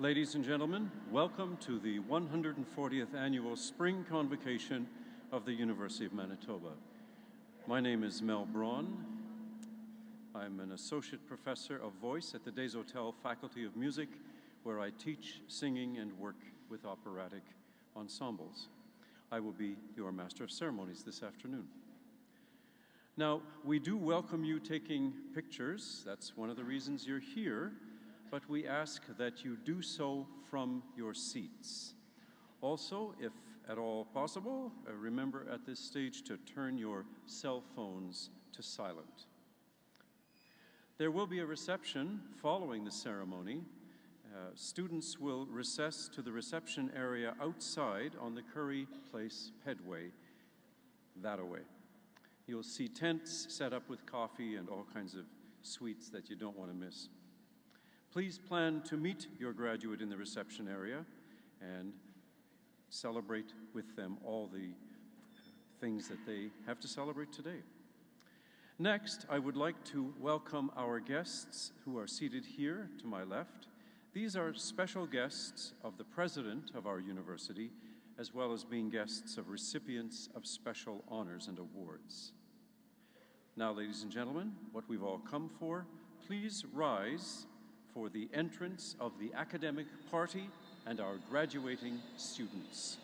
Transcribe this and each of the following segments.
Ladies and gentlemen, welcome to the 140th Annual Spring Convocation of the University of Manitoba. My name is Mel Braun. I'm an Associate Professor of Voice at the Des Hotels Faculty of Music, where I teach singing and work with operatic ensembles. I will be your Master of Ceremonies this afternoon. Now, we do welcome you taking pictures. That's one of the reasons you're here, but we ask that you do so from your seats. Also, if at all possible, remember at this stage to turn your cell phones to silent. There will be a reception following the ceremony. Students will recess to the reception area outside on the Curry Place Pedway, that-a-way. You'll see tents set up with coffee and all kinds of sweets that you don't want to miss. Please plan to meet your graduate in the reception area and celebrate with them all the things that they have to celebrate today. Next, I would like to welcome our guests who are seated here to my left. These are special guests of the president of our university, as well as being guests of recipients of special honors and awards. Now, ladies and gentlemen, what we've all come for, please rise for the entrance of the academic party and our graduating students.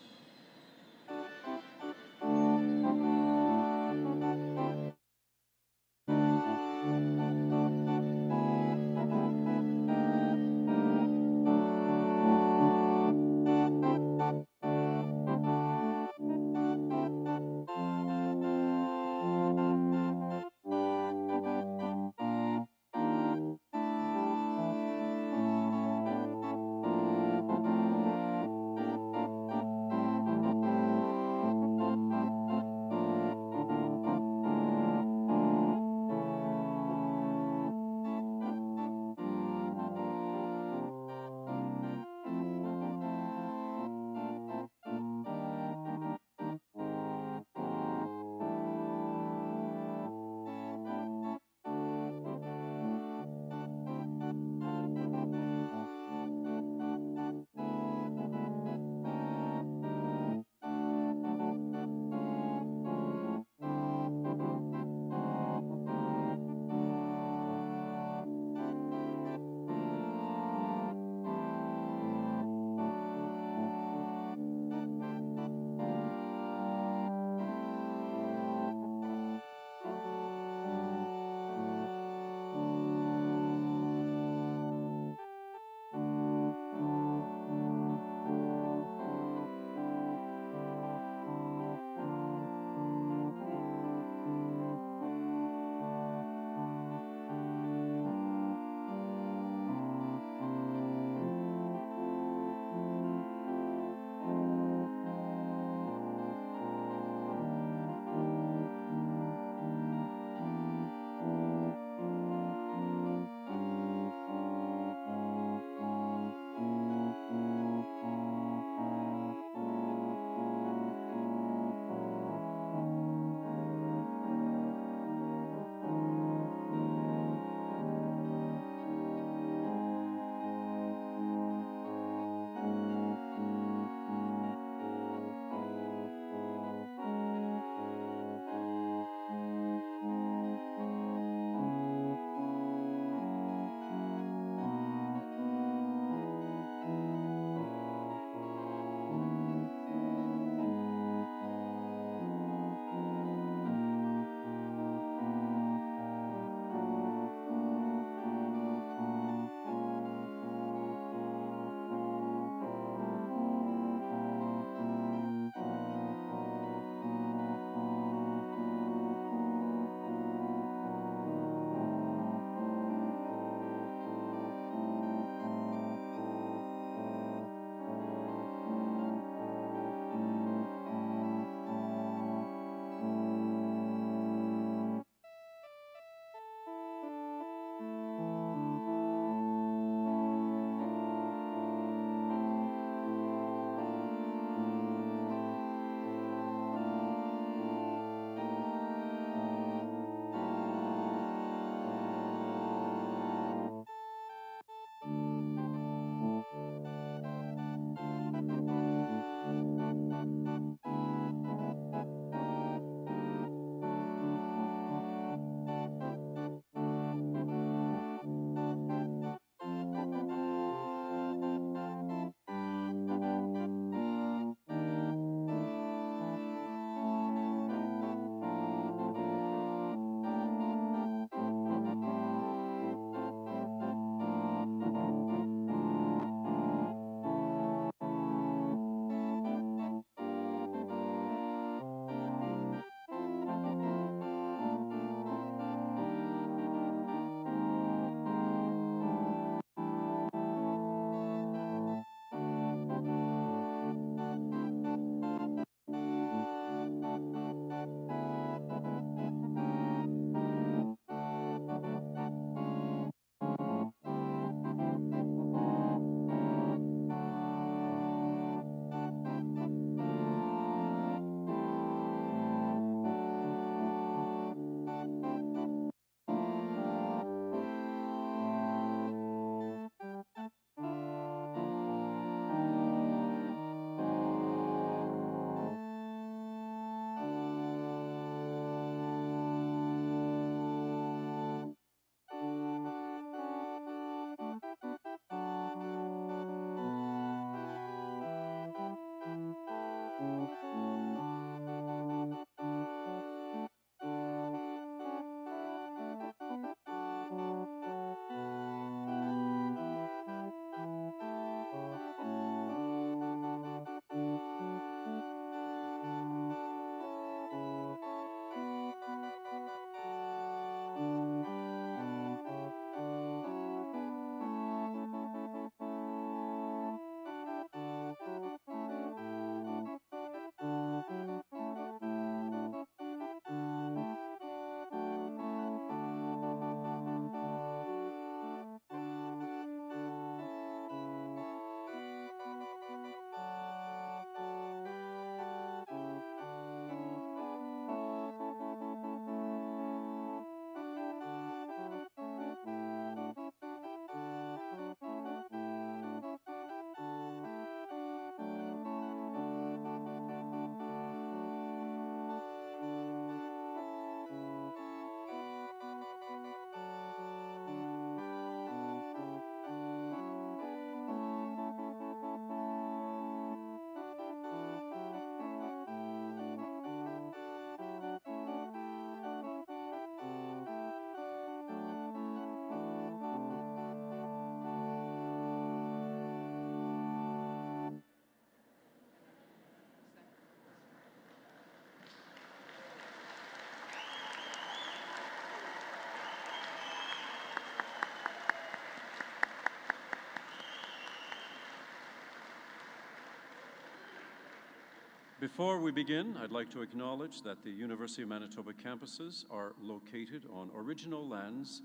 Before we begin, I'd like to acknowledge that the University of Manitoba campuses are located on original lands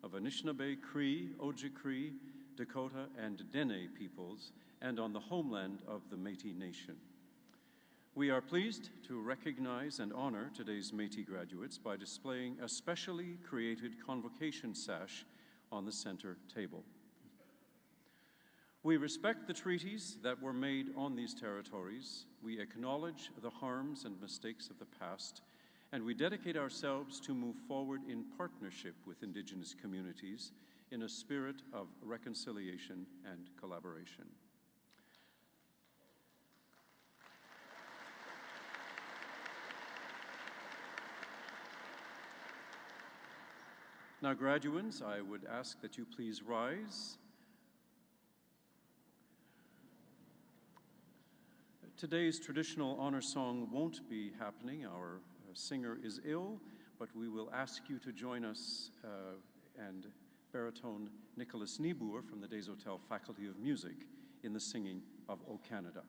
of Anishinaabe, Cree, Ojibwe, Dakota, and Dene peoples, and on the homeland of the Métis Nation. We are pleased to recognize and honor today's Métis graduates by displaying a specially created convocation sash on the center table. We respect the treaties that were made on these territories. We acknowledge the harms and mistakes of the past, and we dedicate ourselves to move forward in partnership with Indigenous communities in a spirit of reconciliation and collaboration. Now, graduates, I would ask that you please rise. Today's traditional honor song won't be happening. Our singer is ill, but we will ask you to join us and baritone Nicholas Niebuhr from the Des Hotels Faculty of Music in the singing of O Canada.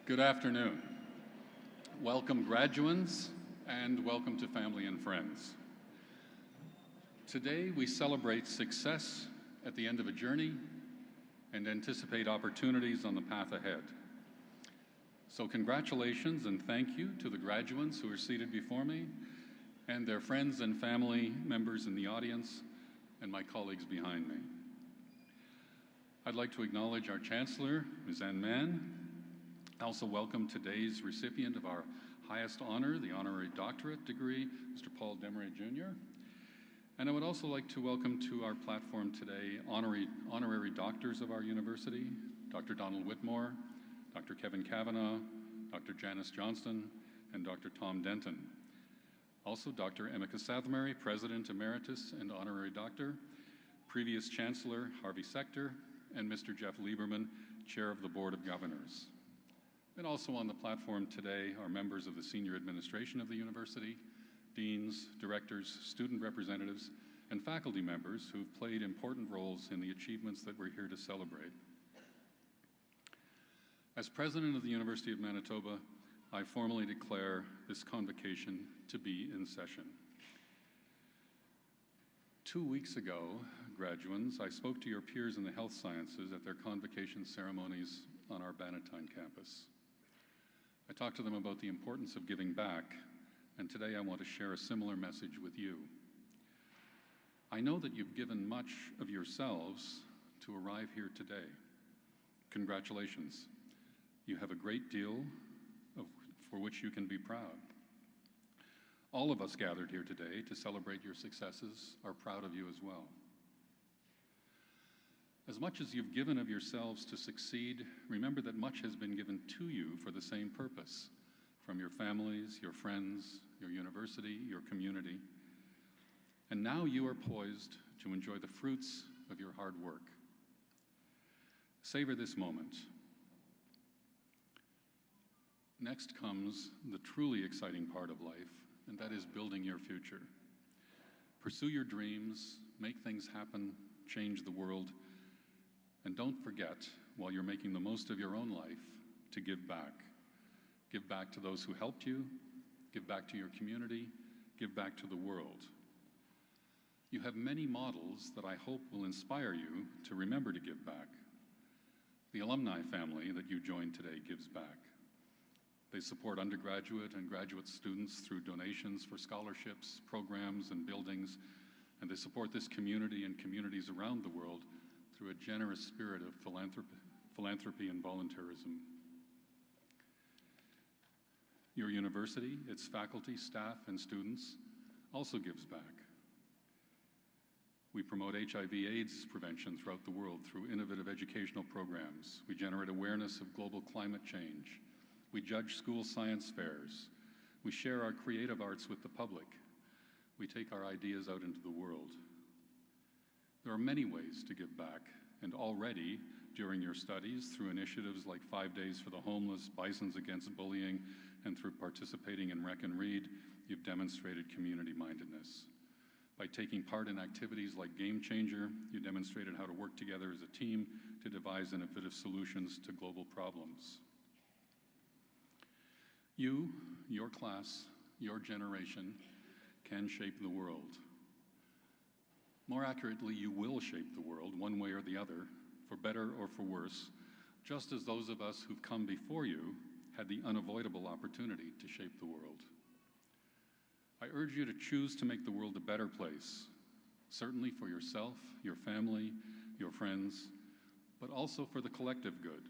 Good afternoon. Welcome, graduates, and welcome to family and friends. Today, we celebrate success at the end of a journey and anticipate opportunities on the path ahead. So congratulations and thank you to the graduates who are seated before me and their friends and family members in the audience and my colleagues behind me. I'd like to acknowledge our Chancellor, Ms. Anne Mann. I also welcome today's recipient of our highest honor, the honorary doctorate degree, Mr. Paul Demery Jr. And I would also like to welcome to our platform today honorary doctors of our university, Dr. Donald Whitmore, Dr. Kevin Kavanaugh, Dr. Janice Johnston, and Dr. Tom Denton. Also, Dr. Emeka Southmary, President Emeritus and Honorary Doctor, previous Chancellor Harvey Sector, and Mr. Jeff Lieberman, Chair of the Board of Governors. And also on the platform today are members of the senior administration of the university, deans, directors, student representatives, and faculty members who've played important roles in the achievements that we're here to celebrate. As President of the University of Manitoba, I formally declare this convocation to be in session. 2 weeks ago, graduates, I spoke to your peers in the health sciences at their convocation ceremonies on our Bannatyne campus. I talked to them about the importance of giving back, and today I want to share a similar message with you. I know that you've given much of yourselves to arrive here today. Congratulations. You have a great deal for which you can be proud. All of us gathered here today to celebrate your successes are proud of you as well. As much as you've given of yourselves to succeed, remember that much has been given to you for the same purpose, from your families, your friends, your university, your community. And now you are poised to enjoy the fruits of your hard work. Savor this moment. Next comes the truly exciting part of life, and that is building your future. Pursue your dreams, make things happen, change the world, and don't forget, while you're making the most of your own life, to give back. Give back to those who helped you, give back to your community, give back to the world. You have many models that I hope will inspire you to remember to give back. The alumni family that you joined today gives back. They support undergraduate and graduate students through donations for scholarships, programs, and buildings, and they support this community and communities around the world through a generous spirit of philanthropy and volunteerism. Your university, its faculty, staff, and students also gives back. We promote HIV/AIDS prevention throughout the world through innovative educational programs. We generate awareness of global climate change. We judge school science fairs. We share our creative arts with the public. We take our ideas out into the world. There are many ways to give back, and already, during your studies, through initiatives like 5 Days for the Homeless, Bisons Against Bullying, and through participating in Rec and Read, you've demonstrated community-mindedness. By taking part in activities like Game Changer, you demonstrated how to work together as a team to devise innovative solutions to global problems. You, your class, your generation can shape the world. More accurately, you will shape the world one way or the other, for better or for worse, just as those of us who've come before you had the unavoidable opportunity to shape the world. I urge you to choose to make the world a better place, certainly for yourself, your family, your friends, but also for the collective good.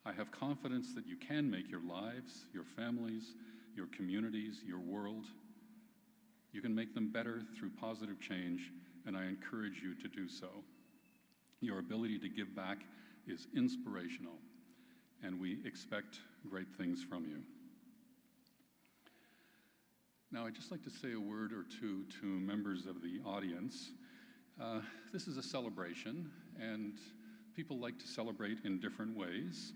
I have confidence that you can make your lives, your families, your communities, your world. You can make them better through positive change, and I encourage you to do so. Your ability to give back is inspirational, and we expect great things from you. Now, I'd just like to say a word or two to members of the audience. This is a celebration, and people like to celebrate in different ways,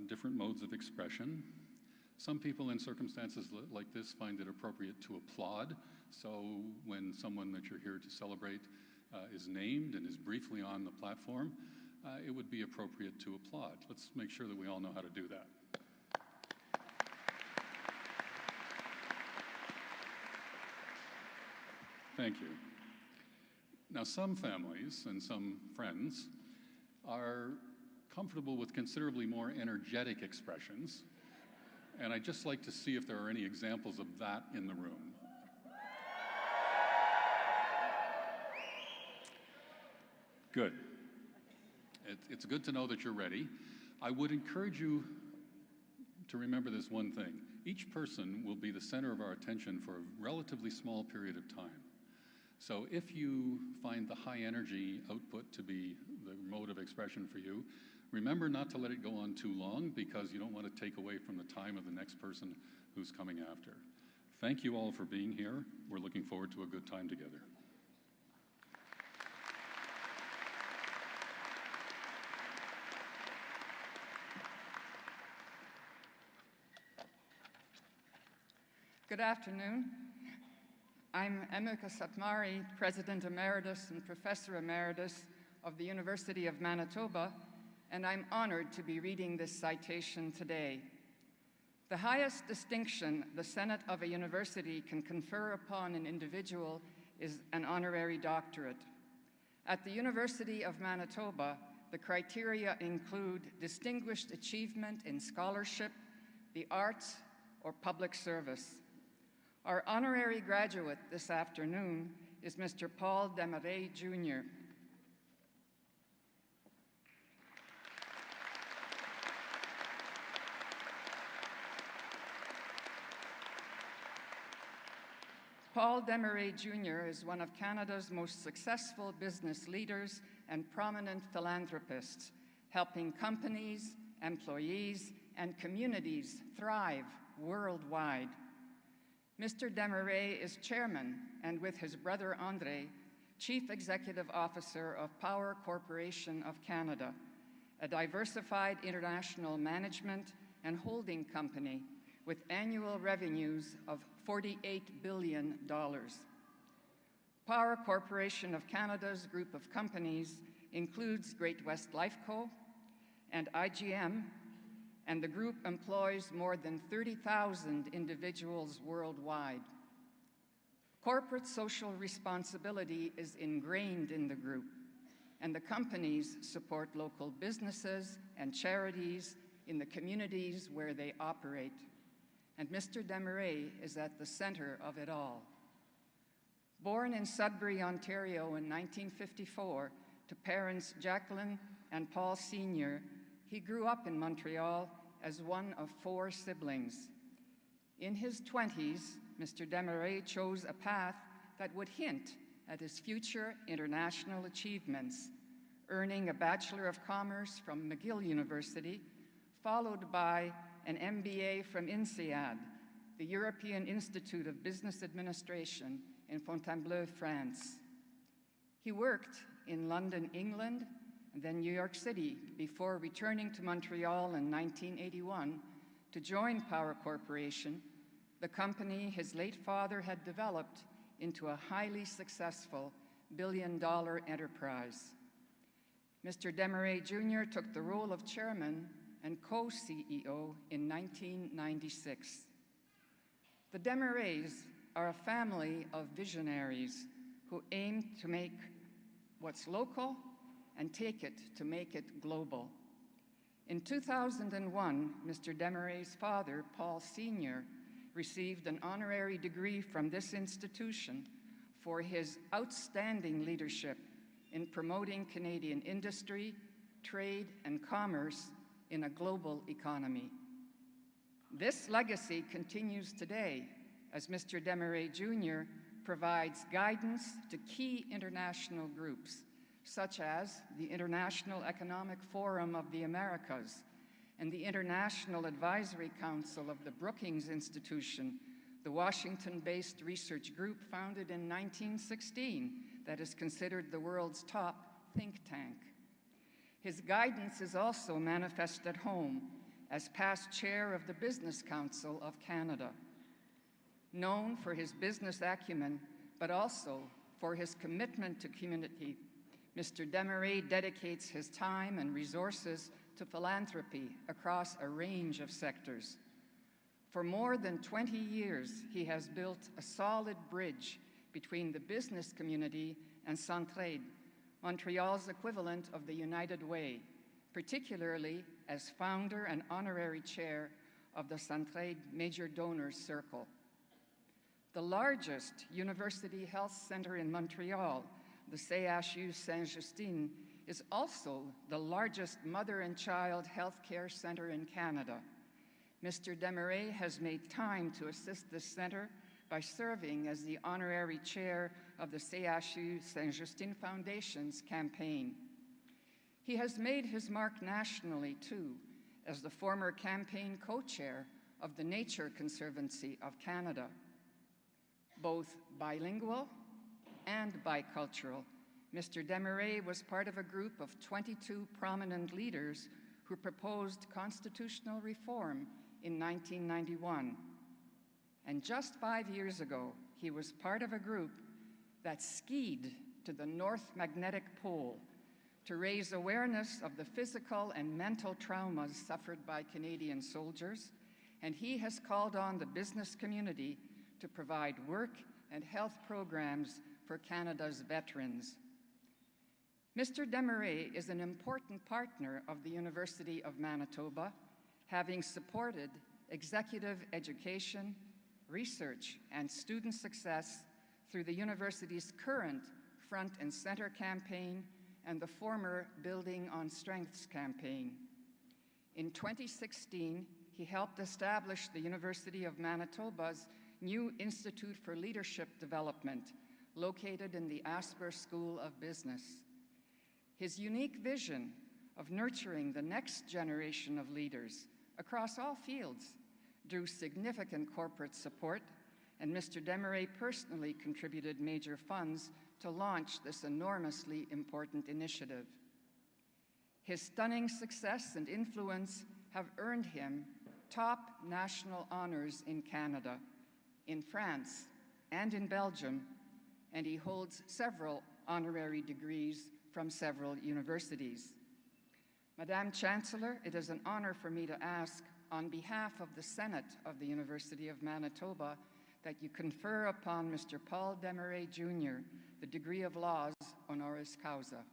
different modes of expression. Some people in circumstances like this find it appropriate to applaud. So when someone that you're here to celebrate is named and is briefly on the platform, it would be appropriate to applaud. Let's make sure that we all know how to do that. Thank you. Now, some families and some friends are comfortable with considerably more energetic expressions, and I'd just like to see if there are any examples of that in the room. Good. It's good to know that you're ready. I would encourage you to remember this one thing. Each person will be the center of our attention for a relatively small period of time. So if you find the high energy output to be the mode of expression for you, remember not to let it go on too long, because you don't want to take away from the time of the next person who's coming after. Thank you all for being here. We're looking forward to a good time together. Good afternoon. I'm Emeka Satmari, President Emeritus and Professor Emeritus of the University of Manitoba, and I'm honored to be reading this citation today. The highest distinction the Senate of a university can confer upon an individual is an honorary doctorate. At the University of Manitoba, the criteria include distinguished achievement in scholarship, the arts, or public service. Our honorary graduate this afternoon is Mr. Paul Desmarais, Jr. Paul Desmarais, Jr. is one of Canada's most successful business leaders and prominent philanthropists, helping companies, employees, and communities thrive worldwide. Mr. Desmarais is chairman, and with his brother André, Chief Executive Officer of Power Corporation of Canada, a diversified international management and holding company with annual revenues of $48 billion. Power Corporation of Canada's group of companies includes Great-West Lifeco and IGM, and the group employs more than 30,000 individuals worldwide. Corporate social responsibility is ingrained in the group, and the companies support local businesses and charities in the communities where they operate. And Mr. Desmarais is at the center of it all. Born in Sudbury, Ontario in 1954 to parents Jacqueline and Paul Sr., he grew up in Montreal as one of 4 siblings. In his 20s, Mr. Desmarais chose a path that would hint at his future international achievements, earning a Bachelor of Commerce from McGill University, followed by an MBA from INSEAD, the European Institute of Business Administration in Fontainebleau, France. He worked in London, England, and then New York City before returning to Montreal in 1981 to join Power Corporation, the company his late father had developed into a highly successful billion-dollar enterprise. Mr. Desmarais Jr. took the role of chairman and co-CEO in 1996. The Desmarais are a family of visionaries who aim to make what's local and take it to make it global. In 2001, Mr. Desmarais' father, Paul Sr., received an honorary degree from this institution for his outstanding leadership in promoting Canadian industry, trade, and commerce in a global economy. This legacy continues today as Mr. Desmarais Jr. provides guidance to key international groups, such as the International Economic Forum of the Americas and the International Advisory Council of the Brookings Institution, the Washington-based research group founded in 1916 that is considered the world's top think tank. His guidance is also manifest at home as past chair of the Business Council of Canada. Known for his business acumen, but also for his commitment to community, Mr. Desmarais dedicates his time and resources to philanthropy across a range of sectors. For more than 20 years, he has built a solid bridge between the business community and Centraide, Montreal's equivalent of the United Way, particularly as founder and honorary chair of the Centraide Major Donors Circle. The largest university health center in Montreal, the CHU Saint-Justine, is also the largest mother and child health care center in Canada. Mr. Desmarais has made time to assist this center by serving as the honorary chair of the CHU Saint-Justine Foundation's campaign. He has made his mark nationally, too, as the former campaign co-chair of the Nature Conservancy of Canada. Both bilingual and bicultural, Mr. Desmarais was part of a group of 22 prominent leaders who proposed constitutional reform in 1991. And just 5 years ago, he was part of a group that skied to the North Magnetic Pole to raise awareness of the physical and mental traumas suffered by Canadian soldiers, and he has called on the business community to provide work and health programs for Canada's veterans. Mr. Desmarais is an important partner of the University of Manitoba, having supported executive education, research, and student success through the university's current Front and Center campaign and the former Building on Strengths campaign. In 2016, he helped establish the University of Manitoba's new Institute for Leadership Development, located in the Asper School of Business. His unique vision of nurturing the next generation of leaders across all fields drew significant corporate support, and Mr. Desmarais personally contributed major funds to launch this enormously important initiative. His stunning success and influence have earned him top national honors in Canada, in France, and in Belgium, and he holds several honorary degrees from several universities. Madame Chancellor, it is an honor for me to ask, on behalf of the Senate of the University of Manitoba, that you confer upon Mr. Paul Desmarais, Jr., the degree of Laws honoris causa.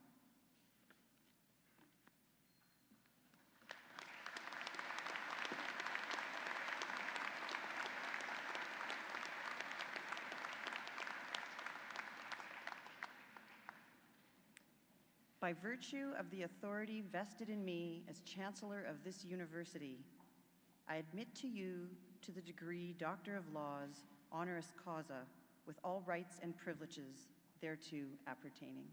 By virtue of the authority vested in me as Chancellor of this university, I admit to you to the degree Doctor of Laws honoris causa with all rights and privileges thereto appertaining.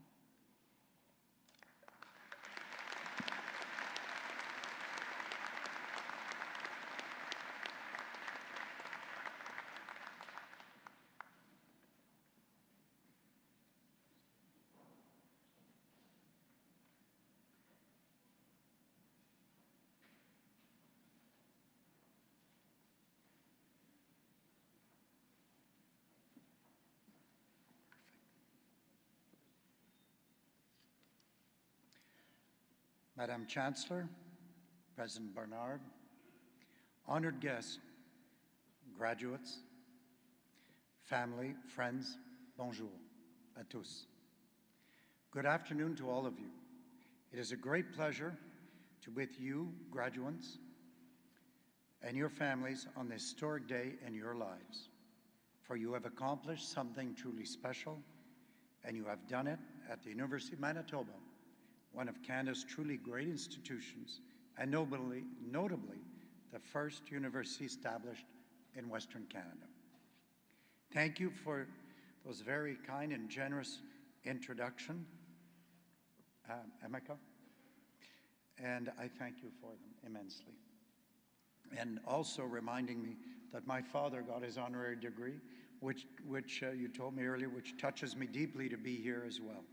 Madam Chancellor, President Bernard, honored guests, graduates, family, friends, bonjour à tous. Good afternoon to all of you. It is a great pleasure to be with you, graduates, and your families on this historic day in your lives, for you have accomplished something truly special, and you have done it at the University of Manitoba, one of Canada's truly great institutions, and notably the first university established in Western Canada. Thank you for those very kind and generous introduction, Emeka, and I thank you for them immensely. And also reminding me that my father got his honorary degree, which you told me earlier, which touches me deeply to be here as well.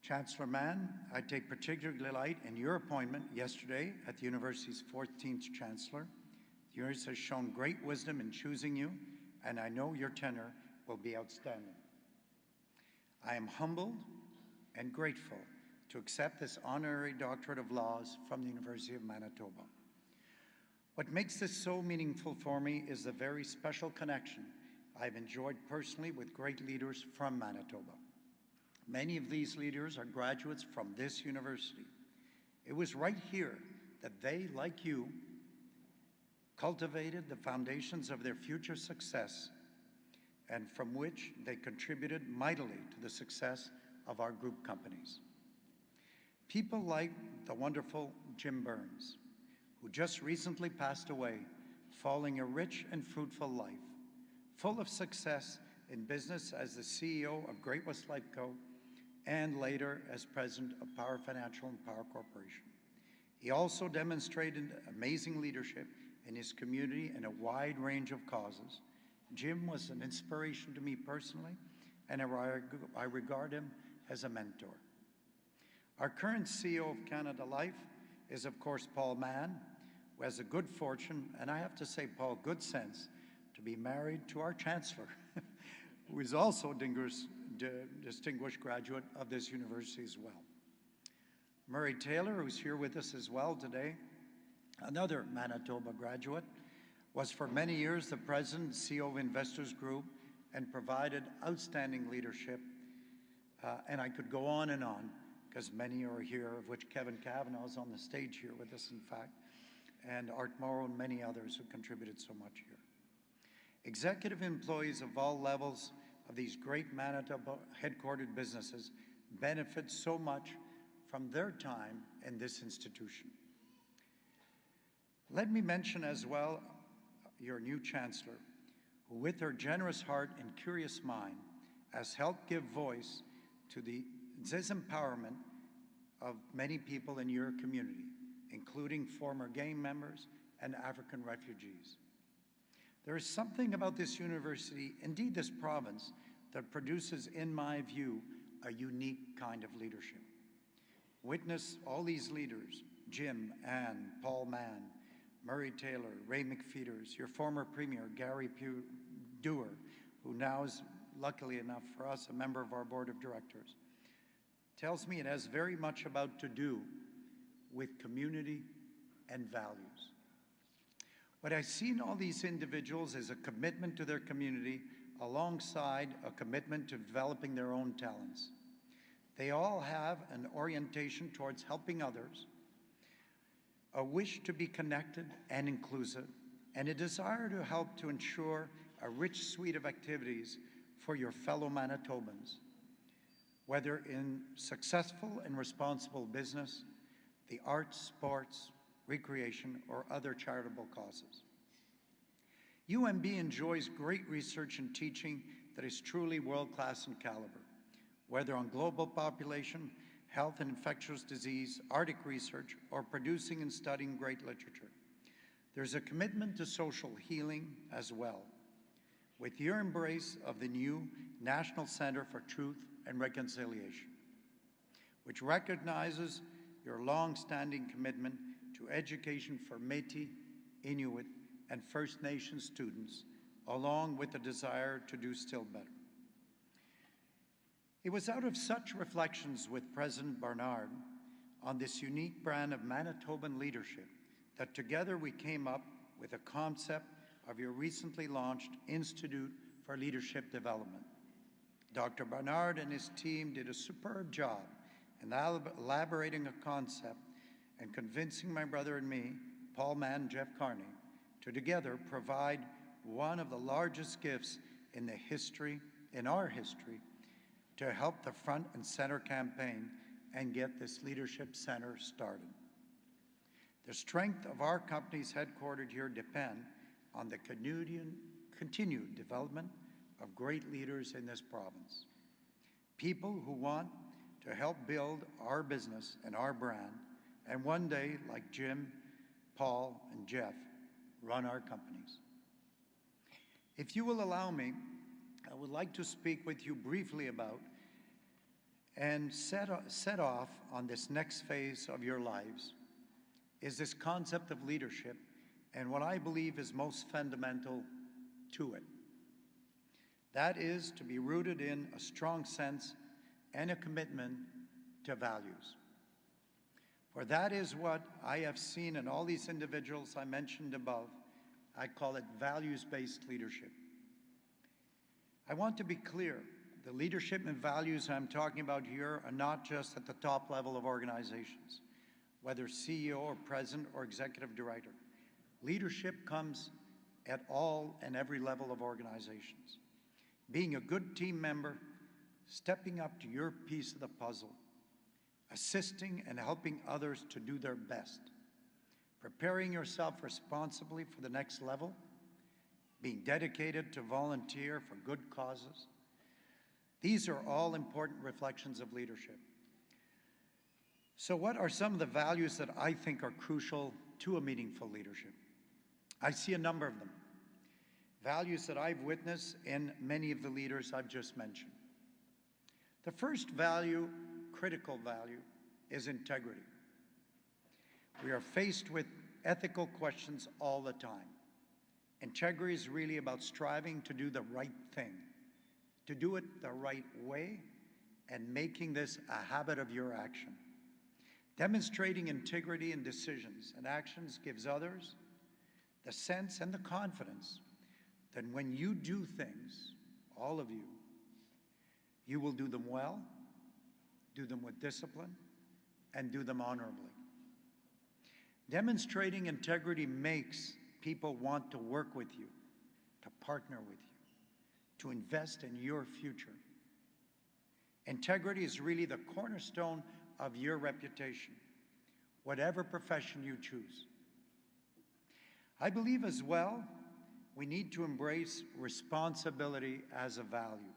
Chancellor Mann, I take particular delight in your appointment yesterday at the university's 14th Chancellor. The university has shown great wisdom in choosing you, and I know your tenure will be outstanding. I am humbled and grateful to accept this honorary doctorate of laws from the University of Manitoba. What makes this so meaningful for me is the very special connection I've enjoyed personally with great leaders from Manitoba. Many of these leaders are graduates from this university. It was right here that they, like you, cultivated the foundations of their future success, and from which they contributed mightily to the success of our group companies. People like the wonderful Jim Burns, who just recently passed away, following a rich and fruitful life, full of success in business as the CEO of Great West Lifeco, and later as president of Power Financial and Power Corporation. He also demonstrated amazing leadership in his community in a wide range of causes. Jim was an inspiration to me personally, and I regard him as a mentor. Our current CEO of Canada Life is, of course, Paul Mann, who has the good fortune, and I have to say, Paul, good sense, to be married to our Chancellor, who is also distinguished graduate of this university as well. Murray Taylor, who's here with us as well today, another Manitoba graduate, was for many years the president and CEO of Investors Group and provided outstanding leadership. And I could go on, because many are here, of which Kevin Kavanagh is on the stage here with us, in fact, and Art Morrow and many others who contributed so much here. Executive employees of all levels of these great Manitoba headquartered businesses benefit so much from their time in this institution. Let me mention as well your new Chancellor, who with her generous heart and curious mind has helped give voice to this empowerment of many people in your community, including former gang members and African refugees. There is something about this university, indeed this province, that produces, in my view, a unique kind of leadership. Witness all these leaders, Jim, Ann, Paul Mann, Murray Taylor, Ray McFeeters, your former Premier, Gary Dewar, who now is, luckily enough for us, a member of our board of directors, tells me it has very much about to do with community and values. What I see in all these individuals is a commitment to their community alongside a commitment to developing their own talents. They all have an orientation towards helping others, a wish to be connected and inclusive, and a desire to help to ensure a rich suite of activities for your fellow Manitobans, whether in successful and responsible business, the arts, sports, recreation, or other charitable causes. UMB enjoys great research and teaching that is truly world-class in caliber, whether on global population, health and infectious disease, Arctic research, or producing and studying great literature. There's a commitment to social healing as well, with your embrace of the new National Center for Truth and Reconciliation, which recognizes your long-standing commitment to education for Métis, Inuit, and First Nations students, along with a desire to do still better. It was out of such reflections with President Barnard on this unique brand of Manitoban leadership that together we came up with a concept of your recently launched Institute for Leadership Development. Dr. Barnard and his team did a superb job in elaborating a concept and convincing my brother and me, Paul Mann and Jeff Carney, to together provide one of the largest gifts in our history, to help the Front and Center campaign and get this leadership center started. The strength of our companies headquartered here depend on the continued development of great leaders in this province. People who want to help build our business and our brand, and one day, like Jim, Paul, and Jeff, run our companies. If you will allow me, I would like to speak with you briefly about and set off on this next phase of your lives is this concept of leadership and what I believe is most fundamental to it. That is to be rooted in a strong sense and a commitment to values. For that is what I have seen in all these individuals I mentioned above. I call it values-based leadership. I want to be clear. The leadership and values I'm talking about here are not just at the top level of organizations, whether CEO or president or executive director. Leadership comes at all and every level of organizations. Being a good team member, stepping up to your piece of the puzzle, assisting and helping others to do their best, preparing yourself responsibly for the next level, being dedicated to volunteer for good causes. These are all important reflections of leadership. So what are some of the values that I think are crucial to a meaningful leadership? I see a number of them. Values that I've witnessed in many of the leaders I've just mentioned. The first value, critical value, is integrity. We are faced with ethical questions all the time. Integrity is really about striving to do the right thing, to do it the right way, and making this a habit of your action. Demonstrating integrity in decisions and actions gives others the sense and the confidence that when you do things, all of you, you will do them well, do them with discipline, and do them honorably. Demonstrating integrity makes people want to work with you to partner with you, to invest in your future. Integrity is really the cornerstone of your reputation, whatever profession you choose. I believe as well, we need to embrace responsibility as a value.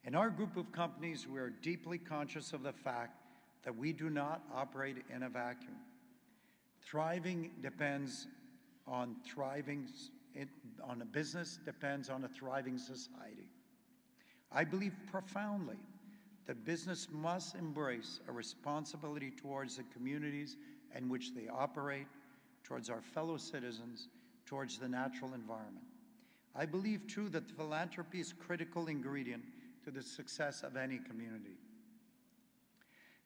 In our group of companies, we are deeply conscious of the fact that we do not operate in a vacuum. Thriving depends on a business depends on a thriving society. I believe profoundly that business must embrace a responsibility towards the communities in which they operate, towards our fellow citizens, towards the natural environment. I believe, too, that philanthropy is a critical ingredient to the success of any community.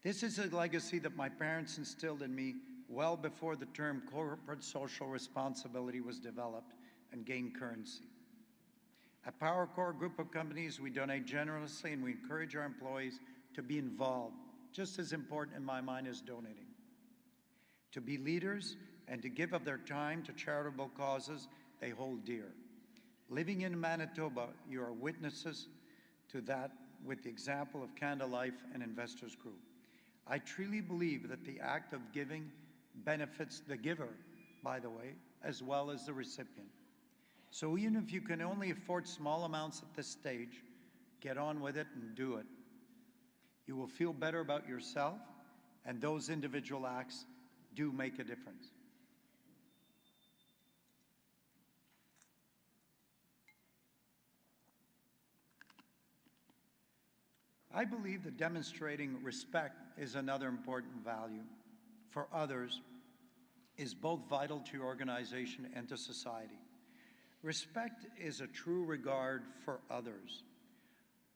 This is a legacy that my parents instilled in me well before the term corporate social responsibility was developed and gained currency. At PowerCore Group of Companies, we donate generously and we encourage our employees to be involved, just as important in my mind as donating. To be leaders and to give of their time to charitable causes they hold dear. Living in Manitoba, you are witnesses to that with the example of Canada Life and Investors Group. I truly believe that the act of giving benefits the giver, by the way, as well as the recipient. So even if you can only afford small amounts at this stage, get on with it and do it. You will feel better about yourself, and those individual acts do make a difference. I believe that demonstrating respect is another important value for others is both vital to your organization and to society. Respect is a true regard for others,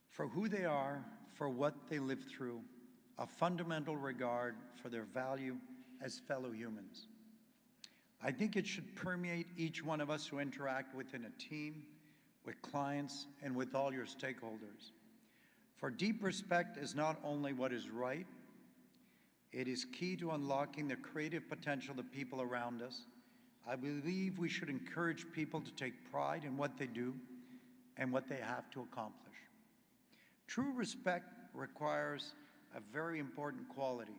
for who they are, for what they live through, a fundamental regard for their value as fellow humans. I think it should permeate each one of us who interact within a team, with clients, and with all your stakeholders. For deep respect is not only what is right, it is key to unlocking the creative potential of people around us. I believe we should encourage people to take pride in what they do and what they have to accomplish. True respect requires a very important quality,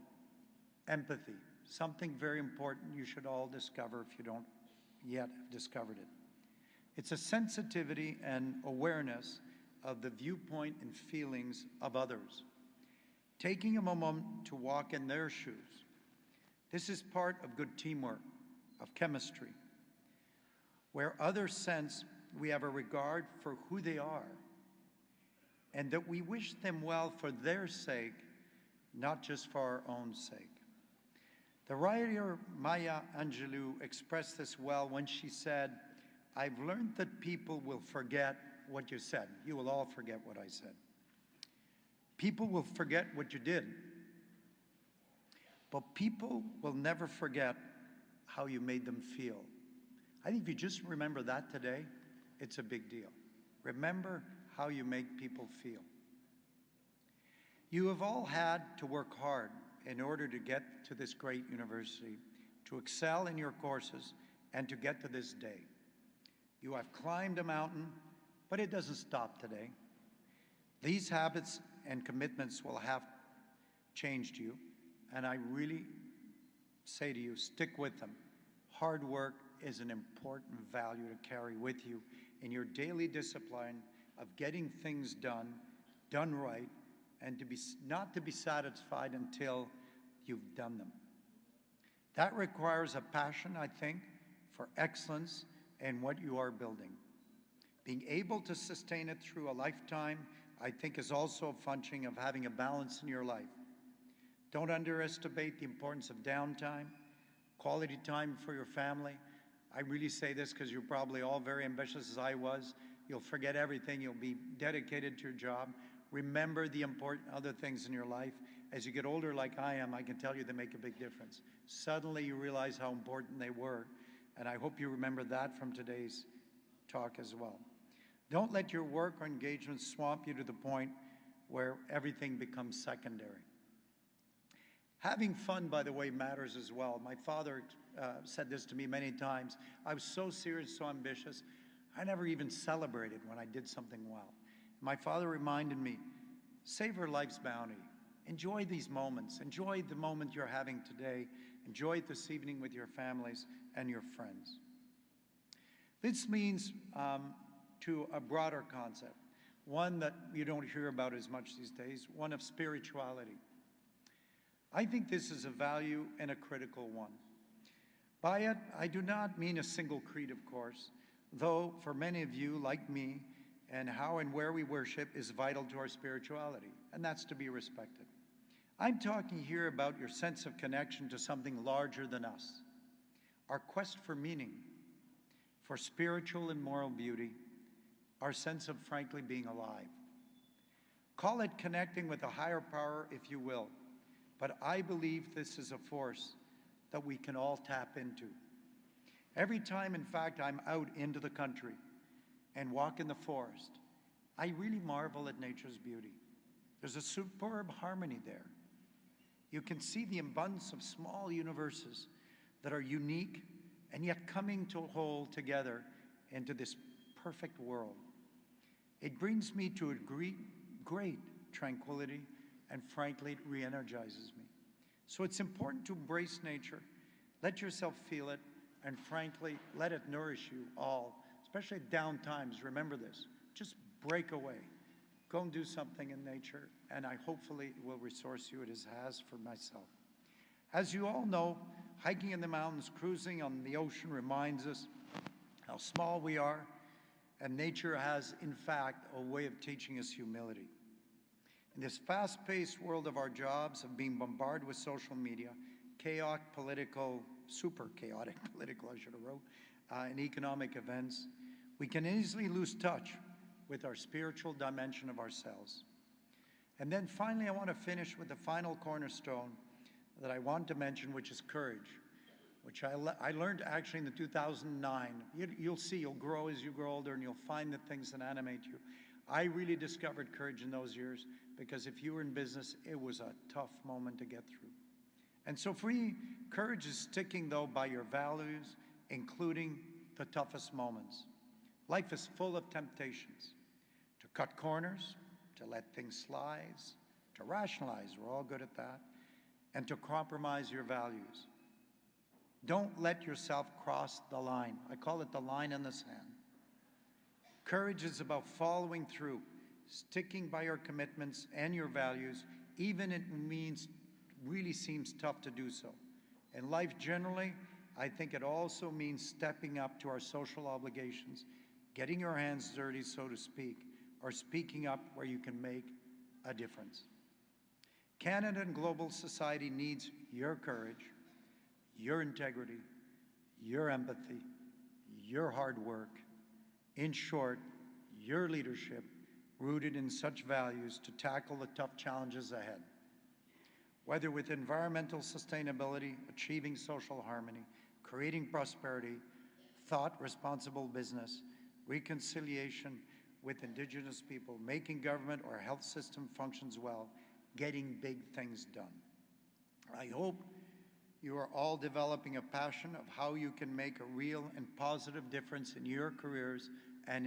empathy, something very important you should all discover if you don't yet have discovered it. It's a sensitivity and awareness of the viewpoint and feelings of others. Taking a moment to walk in their shoes. This is part of good teamwork, of chemistry, where others sense we have a regard for who they are and that we wish them well for their sake, not just for our own sake. The writer Maya Angelou expressed this well when she said, "I've learned that people will forget what you said." You will all forget what I said. People will forget what you did. But people will never forget how you made them feel. I think if you just remember that today, it's a big deal. Remember how you make people feel. You have all had to work hard in order to get to this great university, to excel in your courses, and to get to this day. You have climbed a mountain, but it doesn't stop today. These habits and commitments will have changed you, and I really say to you, stick with them. Hard work is an important value to carry with you in your daily discipline of getting things done right, and not to be satisfied until you've done them. That requires a passion, I think, for excellence in what you are building. Being able to sustain it through a lifetime, I think, is also a function of having a balance in your life. Don't underestimate the importance of downtime, quality time for your family. I really say this because you're probably all very ambitious as I was. You'll forget everything. You'll be dedicated to your job. Remember the important other things in your life. As you get older like I am, I can tell you they make a big difference. Suddenly you realize how important they were, and I hope you remember that from today's talk as well. Don't let your work or engagement swamp you to the point where everything becomes secondary. Having fun, by the way, matters as well. My father said this to me many times. I was so serious, so ambitious. I never even celebrated when I did something well. My father reminded me, savor life's bounty. Enjoy these moments. Enjoy the moment you're having today. Enjoy it this evening with your families and your friends. This means to a broader concept, one that you don't hear about as much these days, one of spirituality. I think this is a value and a critical one. By it, I do not mean a single creed, of course, though for many of you, like me, and how and where we worship is vital to our spirituality, and that's to be respected. I'm talking here about your sense of connection to something larger than us, our quest for meaning, for spiritual and moral beauty, our sense of frankly being alive. Call it connecting with a higher power, if you will, but I believe this is a force that we can all tap into. Every time, in fact, I'm out into the country and walk in the forest, I really marvel at nature's beauty. There's a superb harmony there. You can see the abundance of small universes that are unique and yet coming to whole together into this perfect world. It brings me to a great tranquility, and frankly, it re-energizes me. So it's important to embrace nature, let yourself feel it, and frankly, let it nourish you all, especially at down times. Remember this, just break away. Go and do something in nature, and hopefully it will resource you, as it has for myself. As you all know, hiking in the mountains, cruising on the ocean reminds us how small we are, and nature has, in fact, a way of teaching us humility. In this fast-paced world of our jobs, of being bombarded with social media, chaotic political, super chaotic political, I should have wrote, and economic events, we can easily lose touch with our spiritual dimension of ourselves. And then finally, I want to finish with the final cornerstone that I want to mention, which is courage, which I learned actually in the 2009. You'll see, you'll grow as you grow older, and you'll find the things that animate you. I really discovered courage in those years, because if you were in business, it was a tough moment to get through. And so for me, courage is sticking, though, by your values, including the toughest moments. Life is full of temptations. To cut corners, to let things slide, to rationalize, we're all good at that, and to compromise your values. Don't let yourself cross the line. I call it the line in the sand. Courage is about following through, sticking by your commitments and your values, even if it really seems tough to do so. In life generally, I think it also means stepping up to our social obligations, getting your hands dirty, so to speak, or speaking up where you can make a difference. Canada and global society needs your courage, your integrity, your empathy, your hard work. In short, your leadership rooted in such values to tackle the tough challenges ahead. Whether with environmental sustainability, achieving social harmony, creating prosperity, thought-responsible business, reconciliation with Indigenous people, making government or health system functions well, getting big things done. I hope you are all developing a passion of how you can make a real and positive difference in your careers and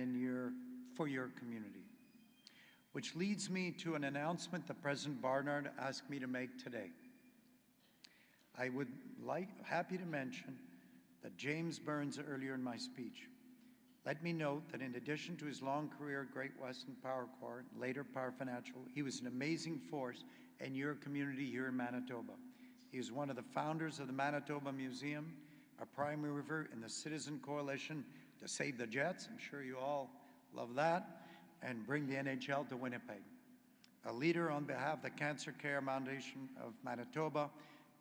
for your community. Which leads me to an announcement that President Barnard asked me to make today. I would happy to mention that James Burns earlier in my speech. Let me note that in addition to his long career at Great Western Power Corp, later Power Financial, he was an amazing force in your community here in Manitoba. He was one of the founders of the Manitoba Museum, a prime mover in the Citizen Coalition to save the Jets. I'm sure you all love that, and bring the NHL to Winnipeg. A leader on behalf of the Cancer Care Foundation of Manitoba,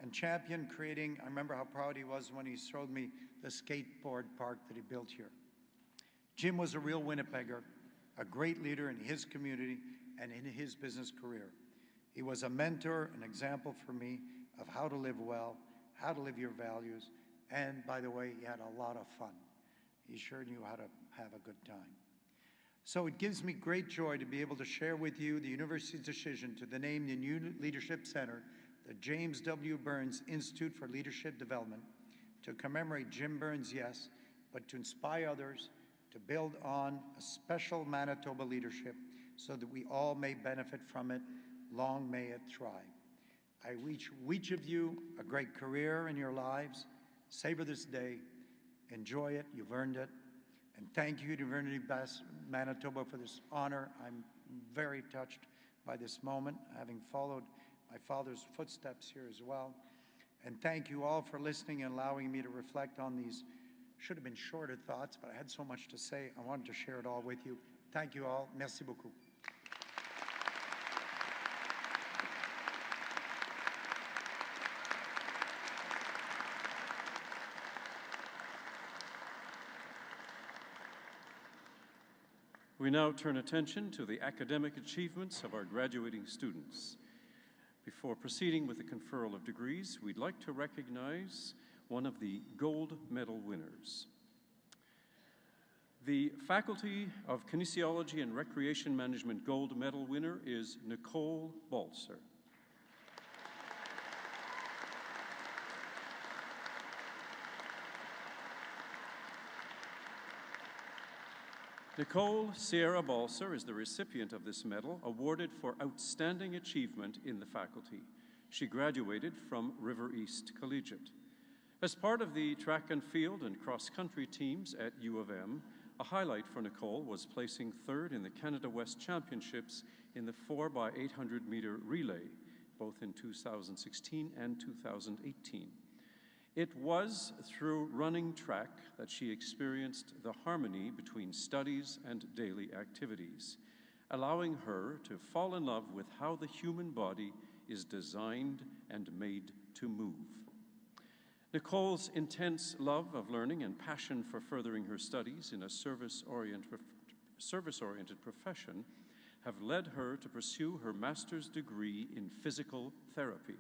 and champion creating, I remember how proud he was when he showed me the skateboard park that he built here. Jim was a real Winnipegger, a great leader in his community and in his business career. He was a mentor, an example for me of how to live well, how to live your values, and by the way, he had a lot of fun. He sure knew how to have a good time. So it gives me great joy to be able to share with you the university's decision to name the new Leadership Center the James W. Burns Institute for Leadership Development to commemorate Jim Burns, yes, but to inspire others to build on a special Manitoba leadership so that we all may benefit from it. Long may it thrive. I wish each of you a great career in your lives. Savor this day. Enjoy it. You've earned it. And thank you to University of Manitoba for this honor. I'm very touched by this moment, having followed my father's footsteps here as well. And thank you all for listening and allowing me to reflect on these, should have been shorter thoughts, but I had so much to say, I wanted to share it all with you. Thank you all. Merci beaucoup. We now turn attention to the academic achievements of our graduating students. Before proceeding with the conferral of degrees, we'd like to recognize one of the gold medal winners. The Faculty of Kinesiology and Recreation Management gold medal winner is Nicole Balser. Nicole Sierra Balser is the recipient of this medal, awarded for outstanding achievement in the faculty. She graduated from River East Collegiate. As part of the track and field and cross-country teams at U of M, a highlight for Nicole was placing third in the Canada West Championships in the 4x800 meter relay, both in 2016 and 2018. It was through running track that she experienced the harmony between studies and daily activities, allowing her to fall in love with how the human body is designed and made to move. Nicole's intense love of learning and passion for furthering her studies in a service-oriented profession have led her to pursue her master's degree in physical therapy.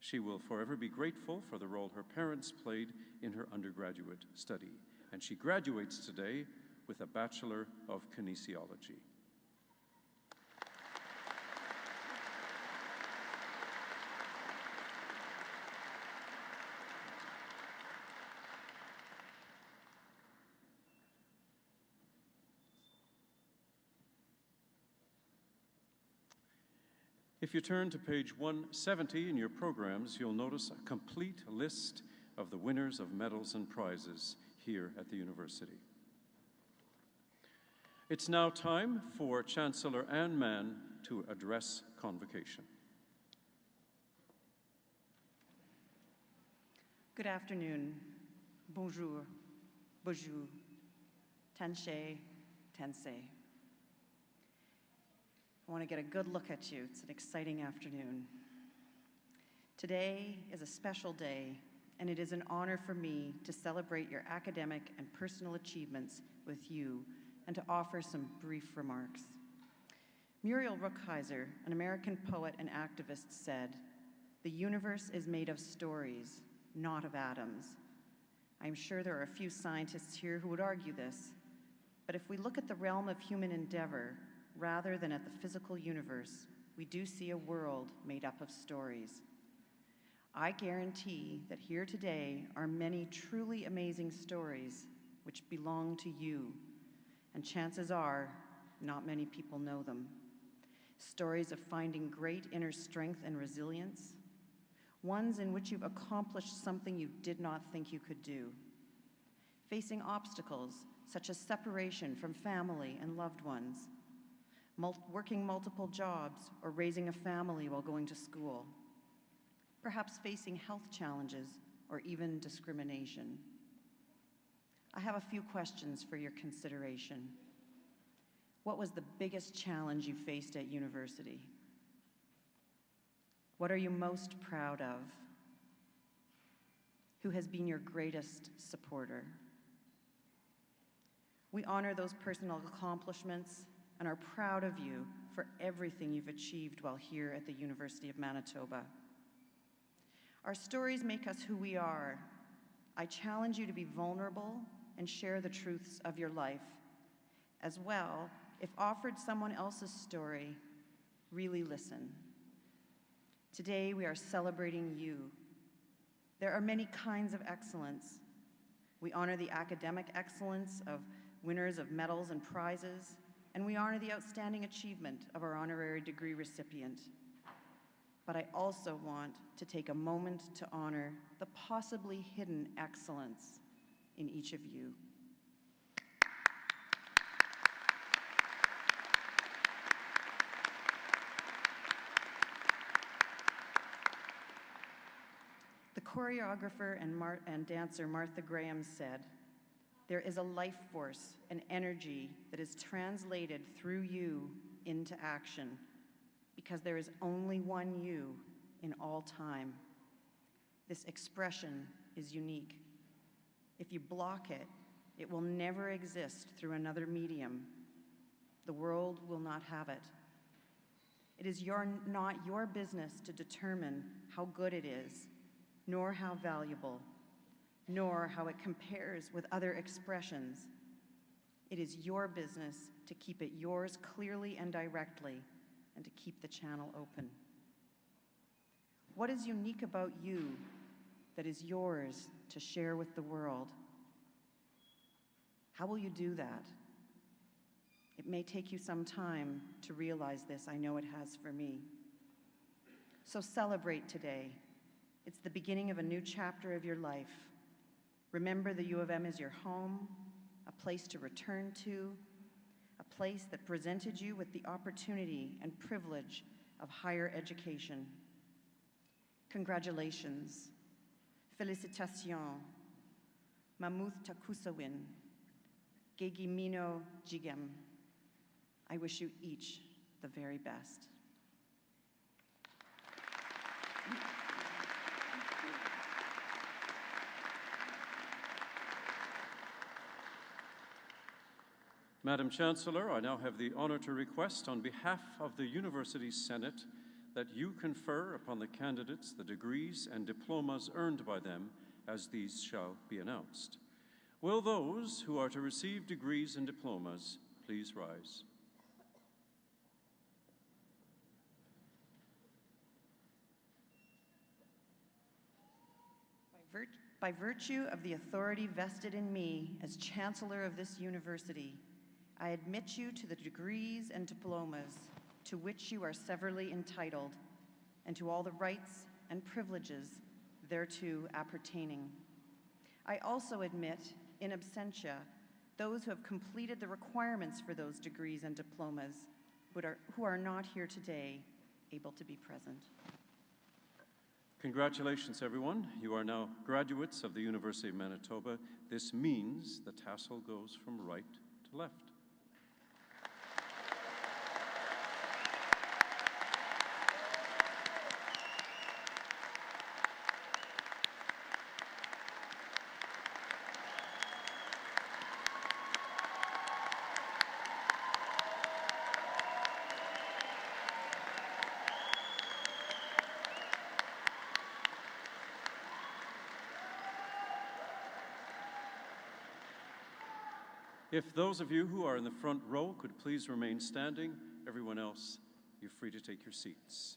She will forever be grateful for the role her parents played in her undergraduate study, and she graduates today with a Bachelor of Kinesiology. If you turn to page 170 in your programs, you'll notice a complete list of the winners of medals and prizes here at the university. It's now time for Chancellor Anne Mann to address Convocation. Good afternoon. Bonjour. Bonjour. Tanshe. Tensei. I want to get a good look at you. It's an exciting afternoon. Today is a special day, and it is an honor for me to celebrate your academic and personal achievements with you and to offer some brief remarks. Muriel Rukeyser, an American poet and activist, said, "The universe is made of stories, not of atoms." I'm sure there are a few scientists here who would argue this, but if we look at the realm of human endeavor, rather than at the physical universe, we do see a world made up of stories. I guarantee that here today are many truly amazing stories which belong to you, and chances are not many people know them. Stories of finding great inner strength and resilience, ones in which you've accomplished something you did not think you could do, facing obstacles such as separation from family and loved ones, working multiple jobs or raising a family while going to school, perhaps facing health challenges or even discrimination. I have a few questions for your consideration. What was the biggest challenge you faced at university? What are you most proud of? Who has been your greatest supporter? We honor those personal accomplishments and are proud of you for everything you've achieved while here at the University of Manitoba. Our stories make us who we are. I challenge you to be vulnerable and share the truths of your life. As well, if offered someone else's story, really listen. Today we are celebrating you. There are many kinds of excellence. We honor the academic excellence of winners of medals and prizes, and we honor the outstanding achievement of our honorary degree recipient. But I also want to take a moment to honor the possibly hidden excellence in each of you. The choreographer and dancer Martha Graham said, "There is a life force, an energy that is translated through you into action, because there is only one you in all time. This expression is unique. If you block it, it will never exist through another medium. The world will not have it. It is not your business to determine how good it is, nor how valuable, nor how it compares with other expressions. It is your business to keep it yours clearly and directly, and to keep the channel open. What is unique about you that is yours to share with the world? How will you do that? It may take you some time to realize this. I know it has for me. So celebrate today. It's the beginning of a new chapter of your life. Remember, the U of M is your home, a place to return to, a place that presented you with the opportunity and privilege of higher education. Congratulations. Félicitations. Mamuth Takusawin. Gegimino Jigem. I wish you each the very best. Madam Chancellor, I now have the honor to request on behalf of the University Senate that you confer upon the candidates the degrees and diplomas earned by them, as these shall be announced. Will those who are to receive degrees and diplomas please rise? By virtue of the authority vested in me as Chancellor of this university, I admit you to the degrees and diplomas to which you are severally entitled, and to all the rights and privileges thereto appertaining. I also admit, in absentia, those who have completed the requirements for those degrees and diplomas, but who are not here today, able to be present. Congratulations, everyone. You are now graduates of the University of Manitoba. This means the tassel goes from right to left. If those of you who are in the front row could please remain standing, everyone else, you're free to take your seats.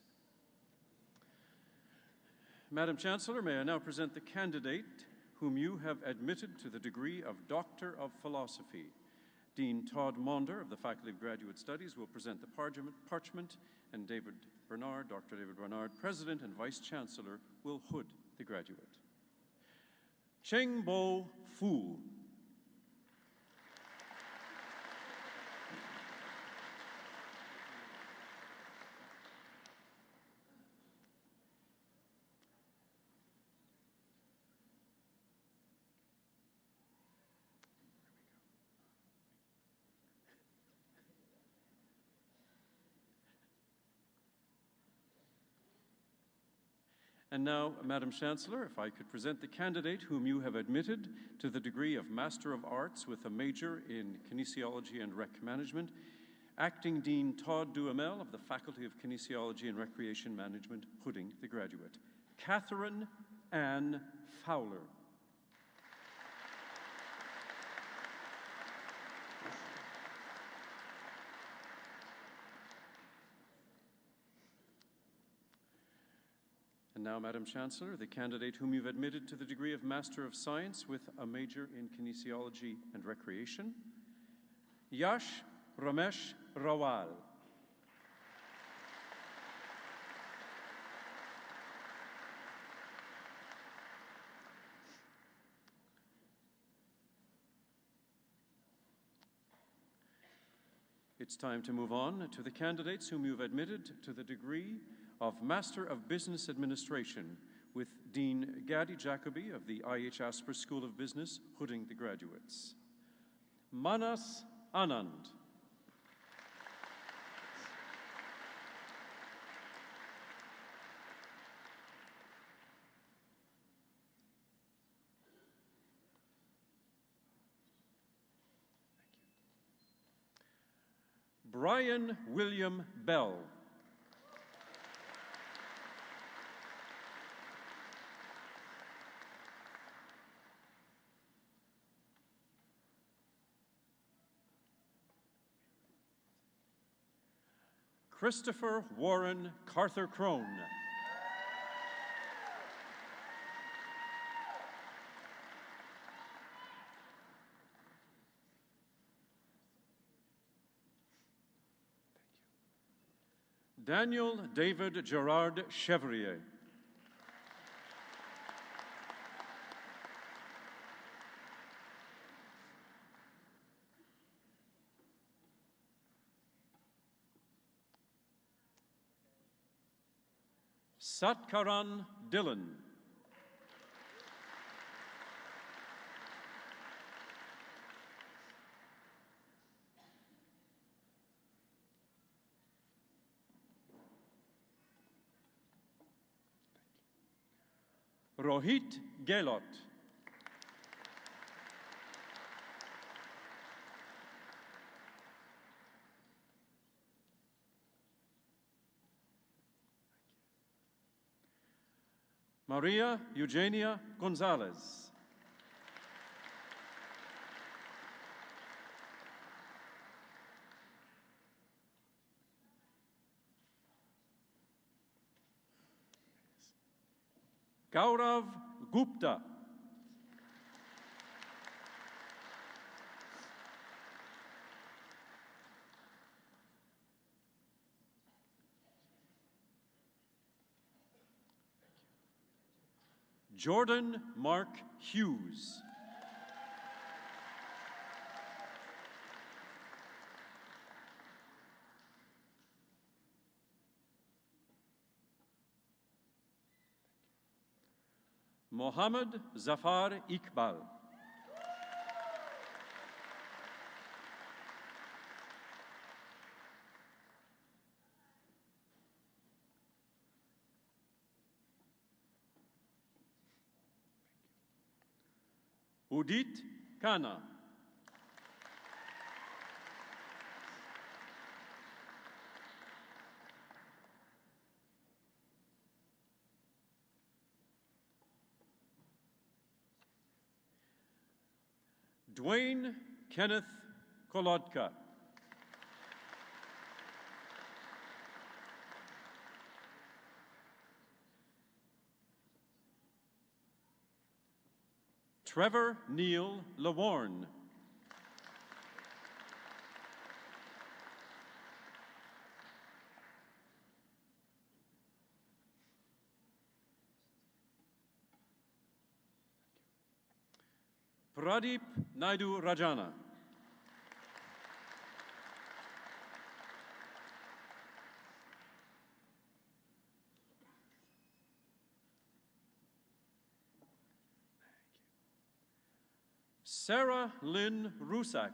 Madam Chancellor, may I now present the candidate whom you have admitted to the degree of Doctor of Philosophy. Dean Todd Maunder of the Faculty of Graduate Studies will present the parchment, and David Bernard, Dr. David Bernard, President and Vice Chancellor, will hood the graduate. Cheng Bo Fu. And now, Madam Chancellor, if I could present the candidate whom you have admitted to the degree of Master of Arts with a major in Kinesiology and Rec Management, Acting Dean Todd Duhamel of the Faculty of Kinesiology and Recreation Management, hooding the graduate. Catherine Ann Fowler. And now, Madam Chancellor, the candidate whom you've admitted to the degree of Master of Science with a major in Kinesiology and Recreation, Yash Ramesh Rawal. It's time to move on to the candidates whom you've admitted to the degree of Master of Business Administration, with Dean Gadi Jacobi of the I.H. Asper School of Business hooding the graduates. Manas Anand. Brian William Bell. Christopher Warren Carther Crone. Daniel David Gerard Chevrier. Satkaran Dillon. Rohit Gelot. Maria Eugenia Gonzalez. Gaurav Gupta. Jordan Mark Hughes. Mohammed Zafar Iqbal. Udit Khanna. Dwayne Kenneth Kolodka. Trevor Neil Lawarne. Pradeep Naidu Rajana. Sarah Lynn Rusak.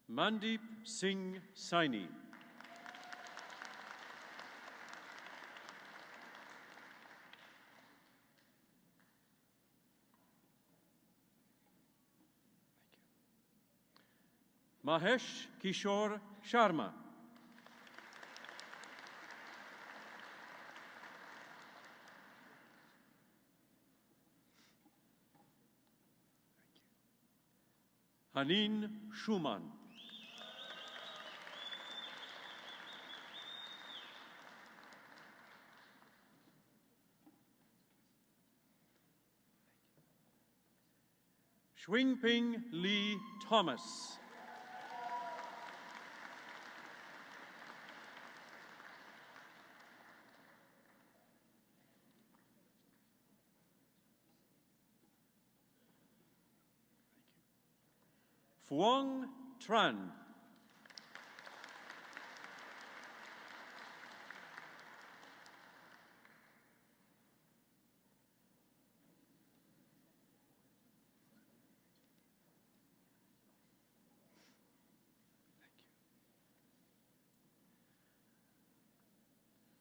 Mandeep Singh Saini. Mahesh Kishore Sharma. Haneen Schumann. Xwingping Lee Thomas. Phuong Tran.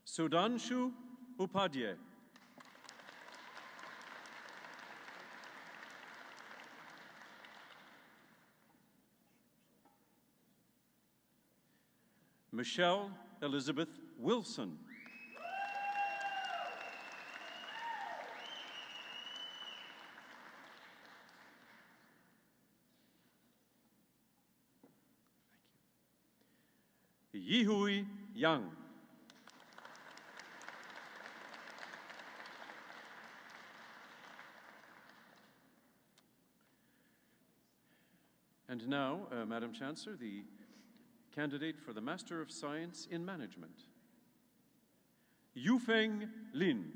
Sudhanshu Upadhyay. Michelle Elizabeth Wilson. Yihui Yang. And now, Madam Chancellor, the candidate for the Master of Science in Management, Yufeng Lin.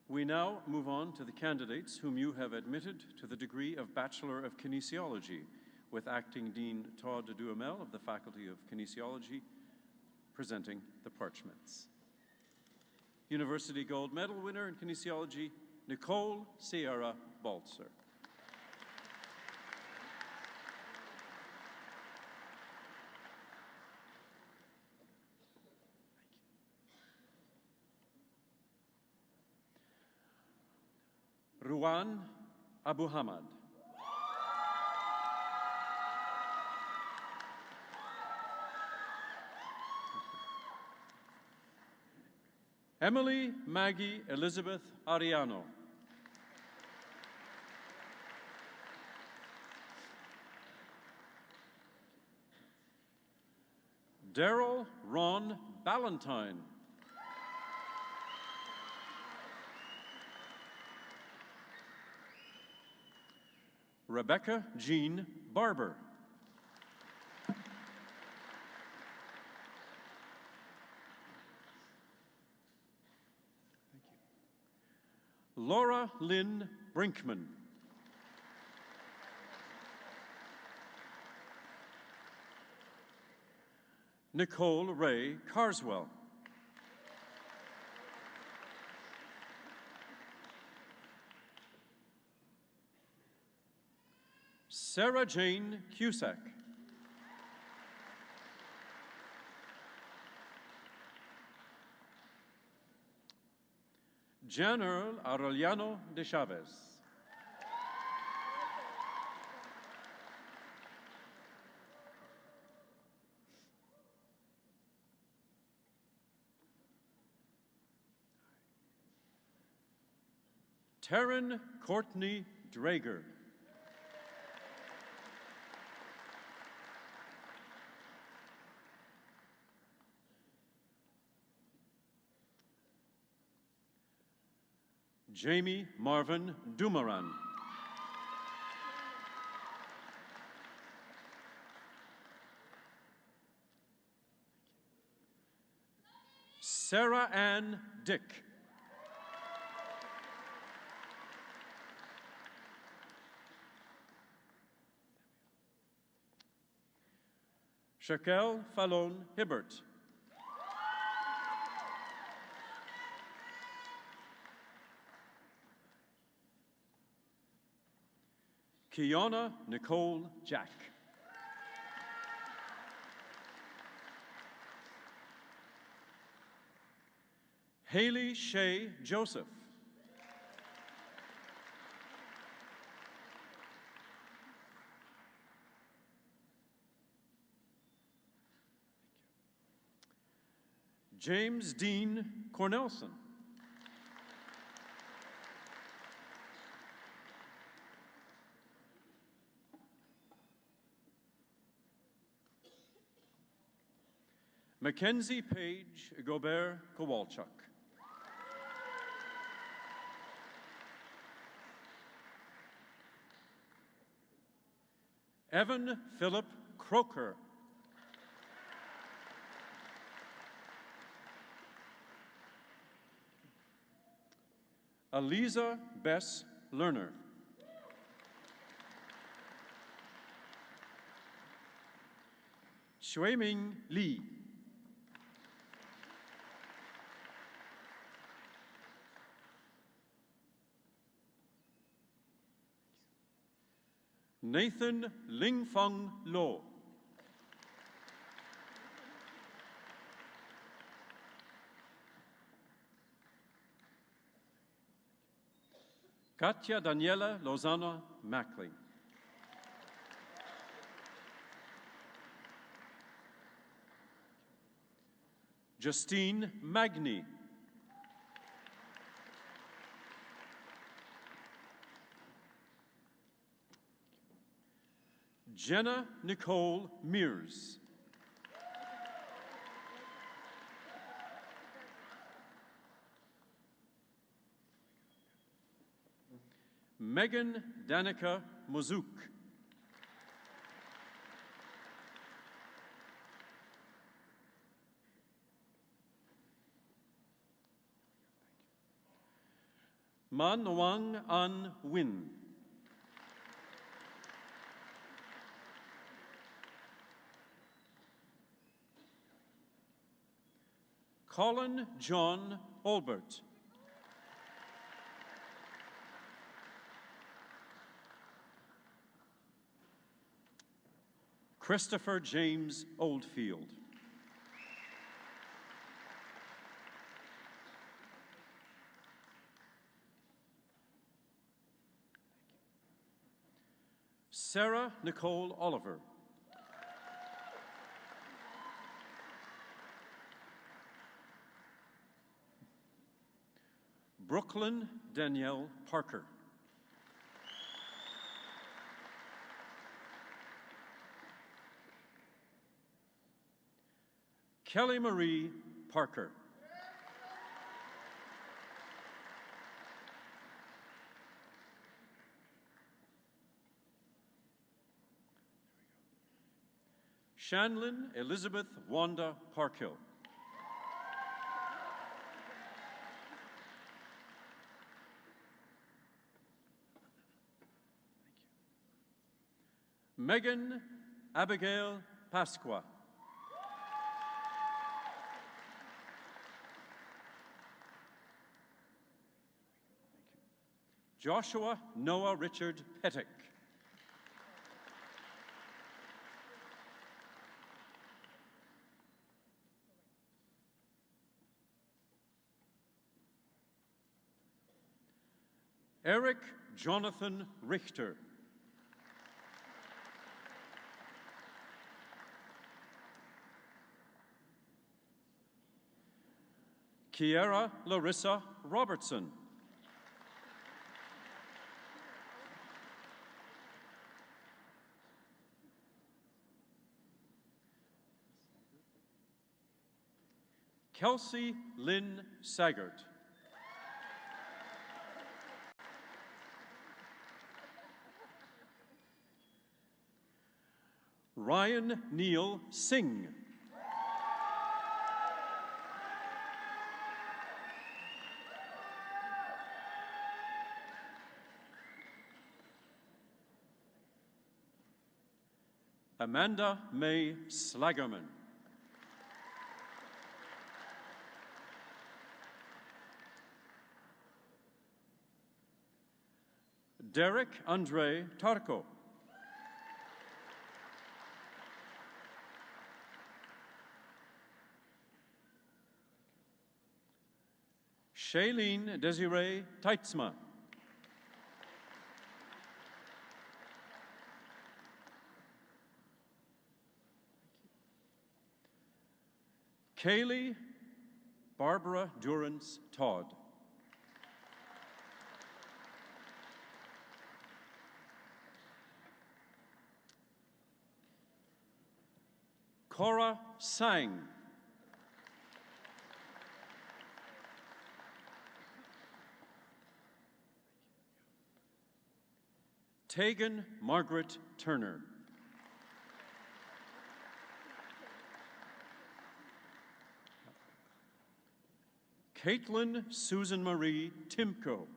We now move on to the candidates whom you have admitted to the degree of Bachelor of Kinesiology, with Acting Dean Todd Duhamel of the Faculty of Kinesiology presenting the parchments. University Gold Medal winner in Kinesiology, Nicole Sierra Baltzer. Ruwan Abu Hamad. Emily Maggie Elizabeth Ariano. Daryl Ron Ballantyne. Rebecca Jean Barber. Laura Lynn Brinkman. Nicole Ray Carswell. Sarah Jane Cusack. General Aureliano de Chavez. Taryn Courtney Drager. Jamie Marvin Dumaran. Sarah Ann Dick. Shaquelle Fallon Hibbert. Kiana Nicole Jack. Haley Shea Joseph. James Dean Cornelson. Mackenzie Page Gobert Kowalchuk. Evan Philip Croker. Aliza Bess Lerner. Xueming Li. Nathan Lingfeng Lo. Katja Daniela Lozana Mackling. Justine Magni. Jenna Nicole Mears. Megan Danica Mozouk. Man Wang An Win. Colin John Olbert. Christopher James Oldfield. Sarah Nicole Oliver. Brooklyn Danielle Parker. Kelly Marie Parker. Shanlin Elizabeth Wanda Parkhill. Megan Abigail Pasqua. Joshua Noah Richard Pettick. Eric Jonathan Richter. Kiera Larissa Robertson. Kelsey Lynn Saggart. Ryan Neil Singh. Amanda May Slagerman. Derek Andre Tarko. Shailene Desiree Teitzma. Kaylee Barbara Durance Todd. Cora Sang. Tegan Margaret Turner. Caitlin Susan Marie Timko.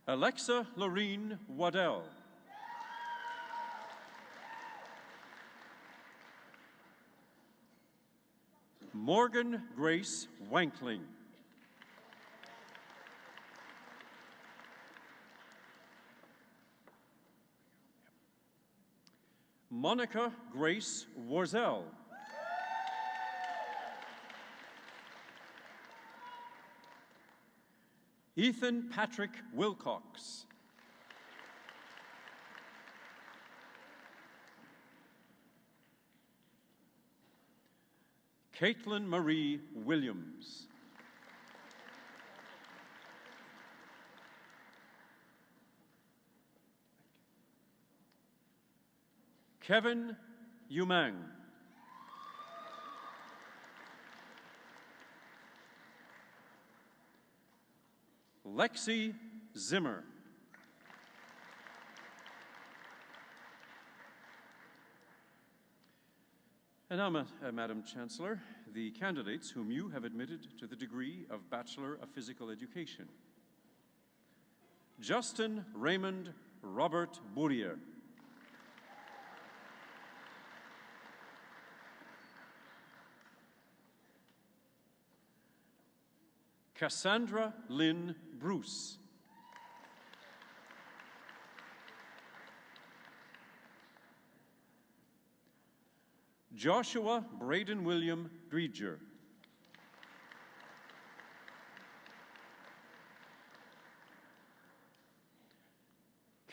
Alexa Lorene Waddell. Morgan Grace Wankling. Monica Grace Warzel. Ethan Patrick Wilcox. Caitlin Marie Williams. Kevin Umang. Lexi Zimmer. And now, Madam Chancellor, the candidates whom you have admitted to the degree of Bachelor of Physical Education. Justin Raymond Robert Bourrier. Cassandra Lynn Bruce. Joshua Braden William Dreger.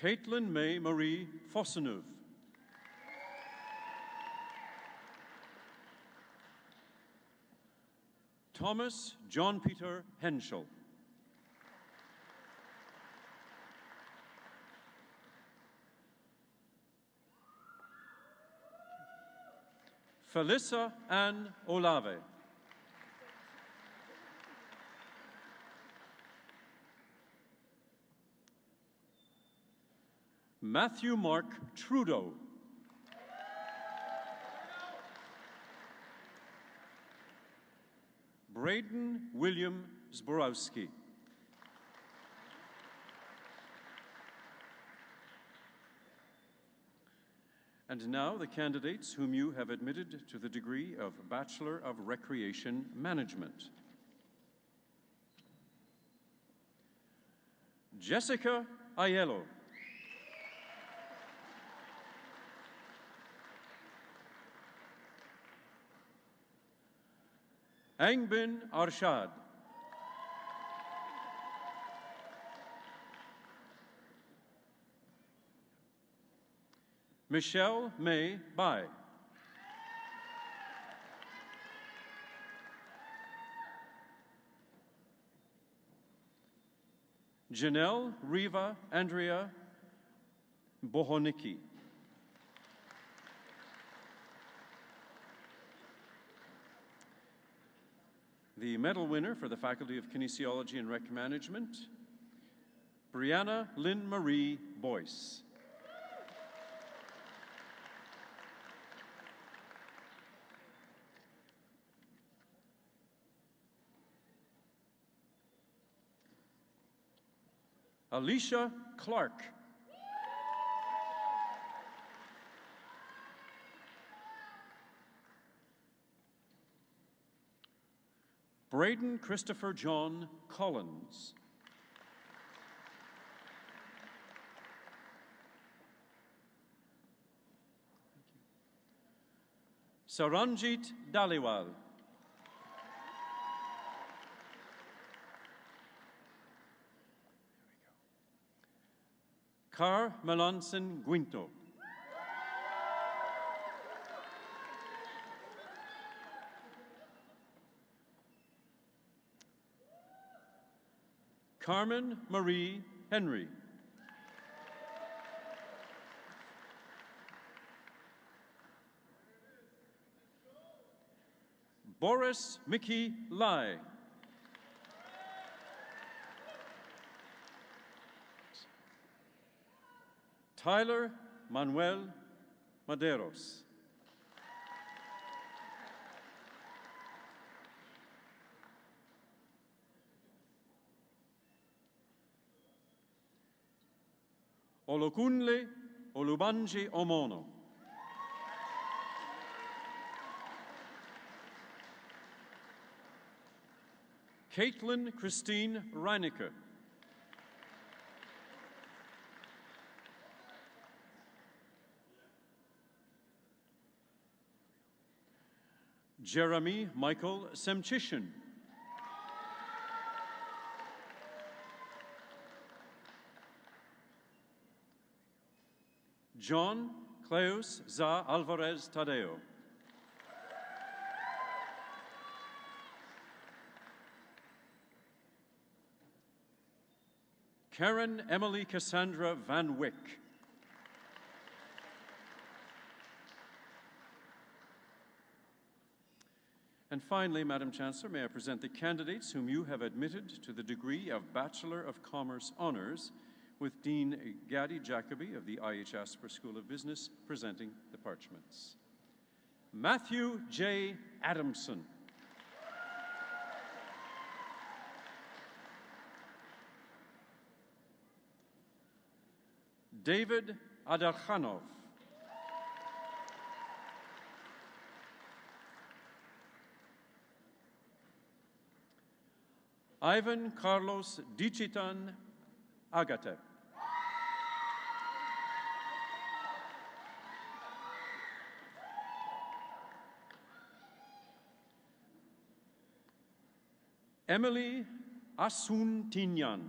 Caitlin May Marie Fosseneuve. Thomas John Peter Henschel. Felissa Ann Olave. Matthew Mark Trudeau. Braden William Zborowski. And now the candidates whom you have admitted to the degree of Bachelor of Recreation Management. Jessica Aiello. Angbin Arshad. Michelle May Bai. Janelle Riva Andrea Bohonicki. The medal winner for the Faculty of Kinesiology and Rec Management, Brianna Lynn Marie Boyce. Alicia Clark. Braden Christopher John Collins. Saranjit Daliwal. Car Melanson Guinto. Carmen Marie Henry. Boris Mickey Lai. Tyler Manuel Maderos. Olokunle Olubanji Omono. Caitlin Christine Reinicke. Jeremy Michael Semchishin. John Cleus Za Alvarez Tadeo. Karen Emily Cassandra Van Wyck. And finally, Madam Chancellor, may I present the candidates whom you have admitted to the degree of Bachelor of Commerce Honours, with Dean Gadi Jacobi of the I.H. Asper School of Business presenting the parchments. Matthew J. Adamson. David Adarkhanov. Ivan Carlos Dicitan Agate. Emily Asun Tinyan.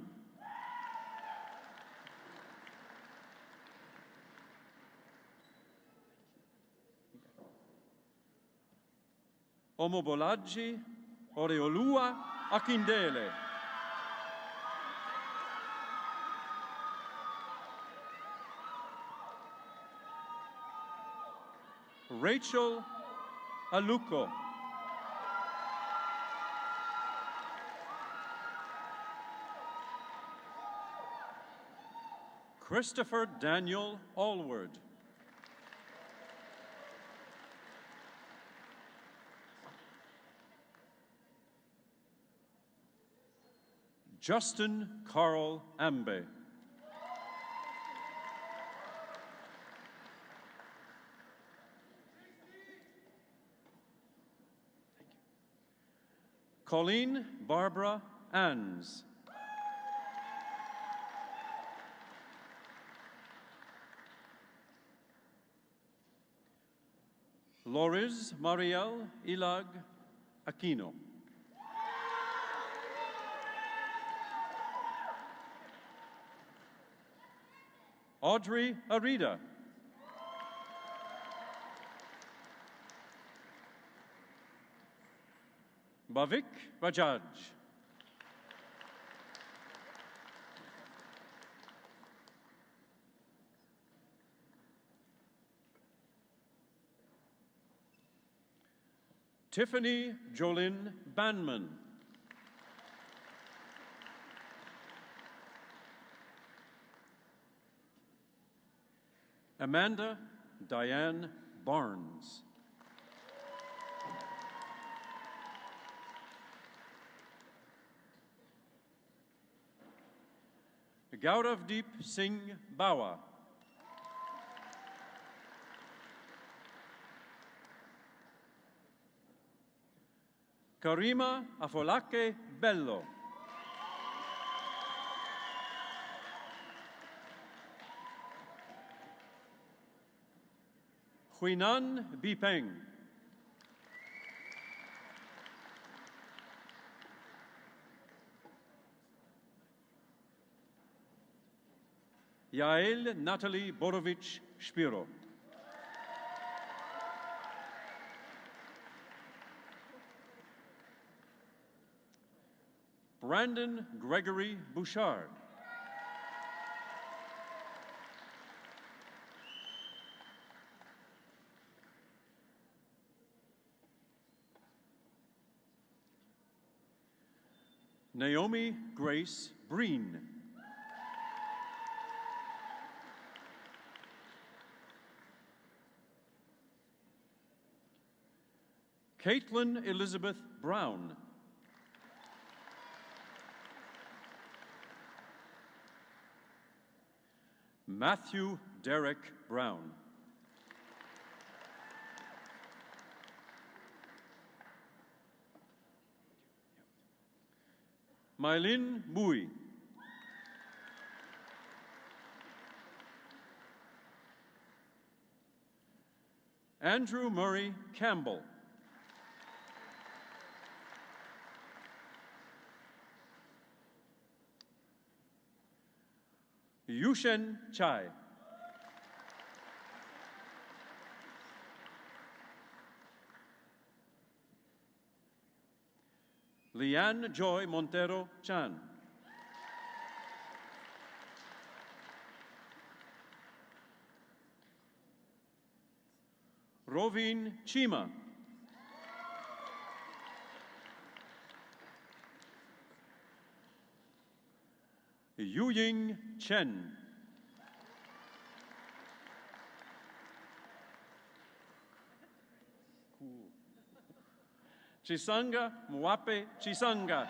Omobolaji Oreolua Akindele. Rachel Aluko. Christopher Daniel Allward. Justin Carl Ambe. Colleen Barbara Anns. Loriz Mariel Ilag Aquino. Audrey Arida. Bhavik Bajaj. Tiffany Jolyn Banman. Amanda Diane Barnes. Gauravdeep Singh Bawa. Karima Afolake Bello. Huinan Bipeng. Yael Natalie Borovich Spiro. Brandon Gregory Bouchard. Naomi Grace Breen. Caitlin Elizabeth Brown. Matthew Derek Brown. Mylin Mui. Andrew Murray Campbell. Yushen Chai. Leanne Joy Montero Chan. Rovin Chima. Yuying Chen. Chisanga Mwape Chisanga.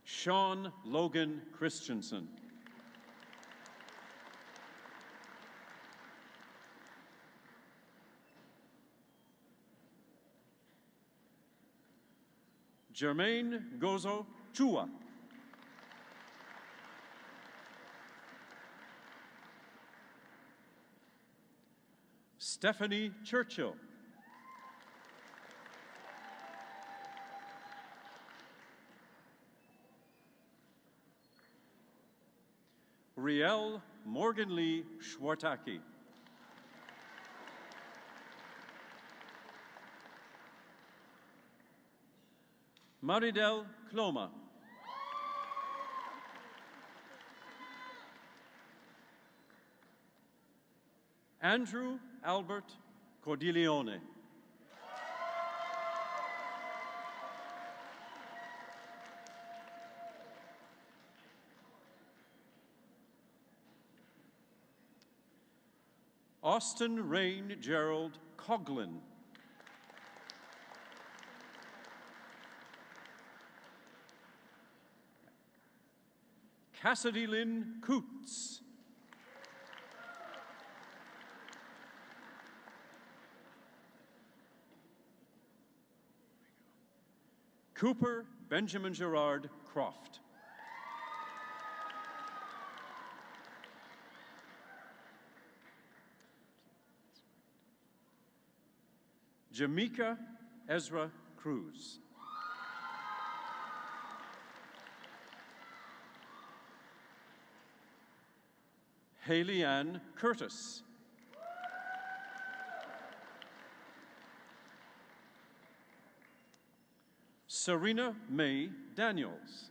Sean Logan Christensen. Jermaine Gozo Chua. Stephanie Churchill. Riel Morgan Lee Schwartaki. Maridel Cloma. Andrew Albert Cordileone. Austin Rain Gerald Coughlin. Cassidy Lynn Coots. Cooper Benjamin Gerard Croft. Jamaica Ezra Cruz. Haley Ann Curtis. Serena May Daniels.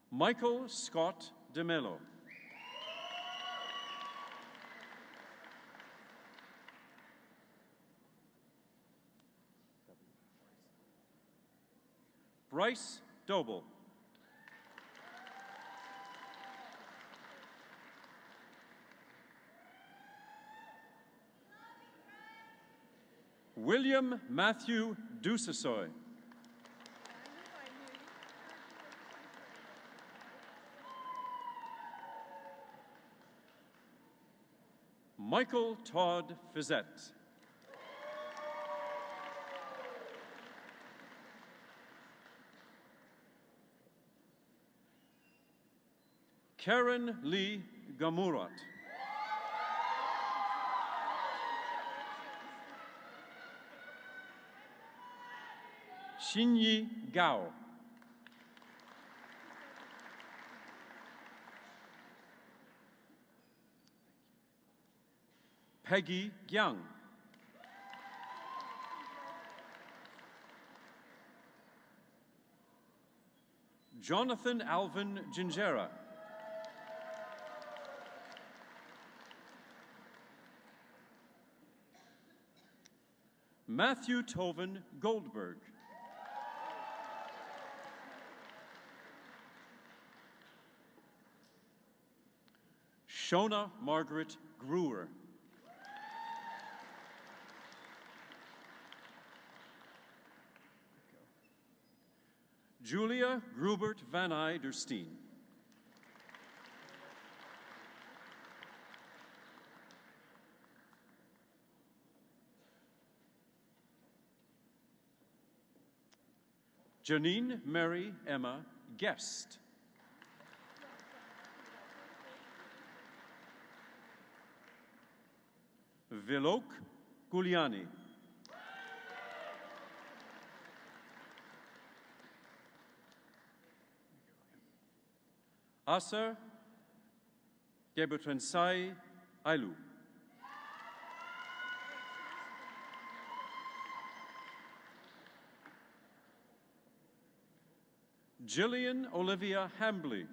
Michael Scott DeMello. Bryce Doble. William Matthew Dusasoy. Michael Todd Fizette. Karen Lee Gamurat. Xinyi Gao. Peggy Yang. Jonathan Alvin Gingera. Matthew Toven Goldberg. Shona Margaret Gruer. Julia Grubert Van Ey der Steen. Janine Mary Emma Guest. Vilok Guliani. Aser Gebetrensai Ailu. Jillian Olivia Hambley.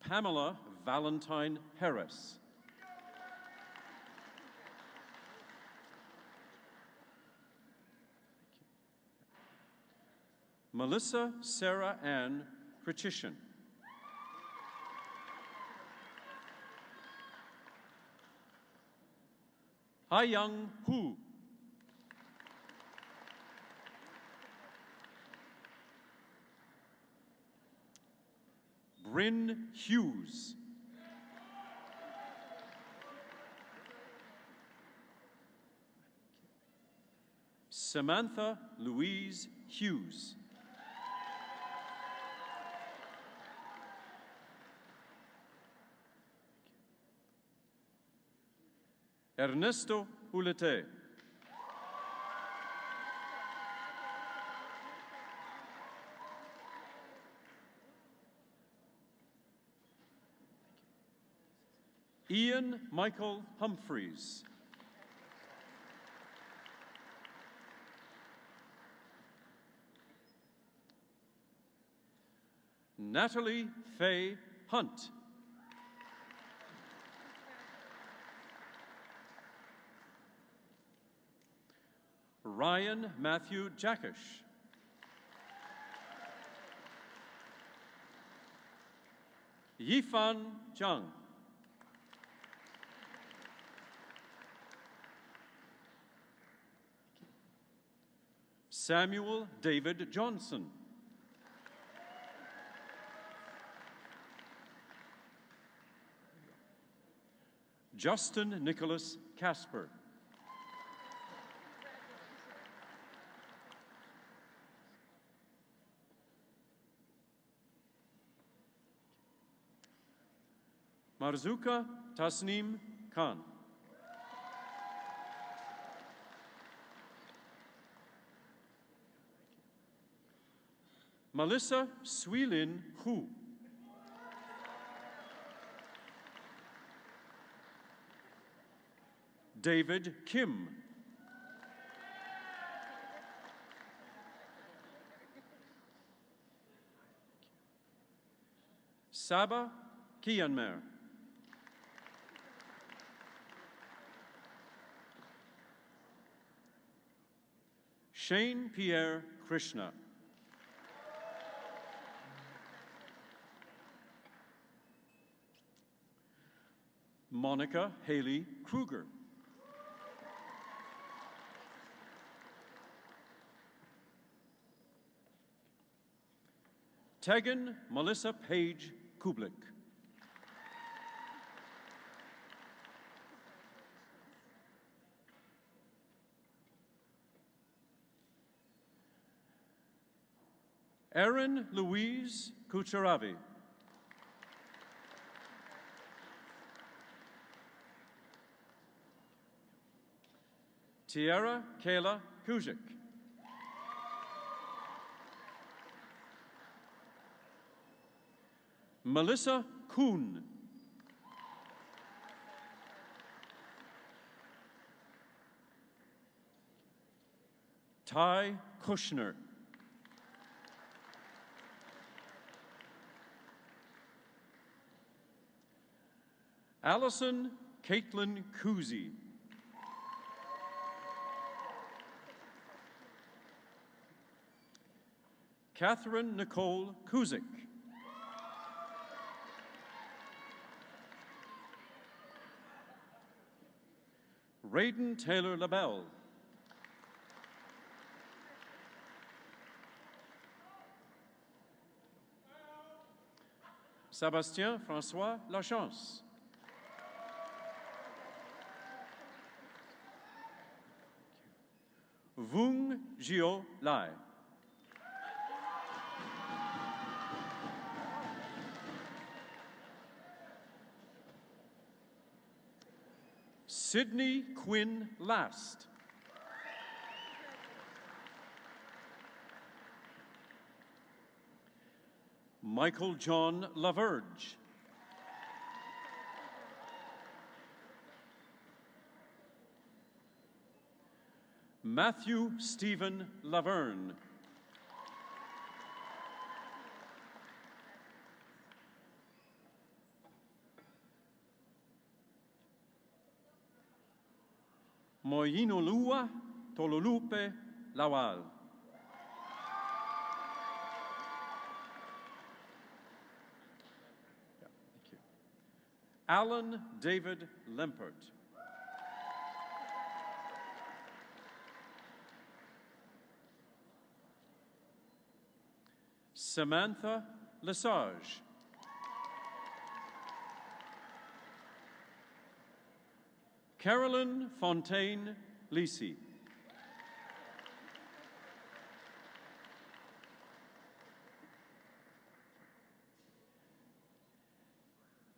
Pamela Valentine Harris. Melissa Sarah Ann Krichishyn. Hayoung Hu. Bryn Hughes. Samantha Louise Hughes. Ernesto Hulete. Ian Michael Humphreys. Natalie Faye Hunt. Ryan Matthew Jackish. Yifan Zhang. Samuel David Johnson. Justin Nicholas Casper. Marzuka Tasnim Khan. Melissa Swilin Hu. David Kim. Saba Kianmer. Shane Pierre Krishna. Monica Haley Kruger. Tegan Melissa Page Kublik. Erin Louise Kucharavi. Tiara Kayla Kuzik. Melissa Kuhn. Ty Kushner. Allison Caitlin Kuzi. Catherine Nicole Kuzik. Raiden Taylor LaBelle. Sébastien François Lachance. Vung Gio Lai. Sydney Quinn Last. Michael John Laverge. Matthew Stephen Laverne. Moyinolua Tololupe Lawal. Thank you. Alan David Lempert. Samantha Lesage. Carolyn Fontaine Lisi.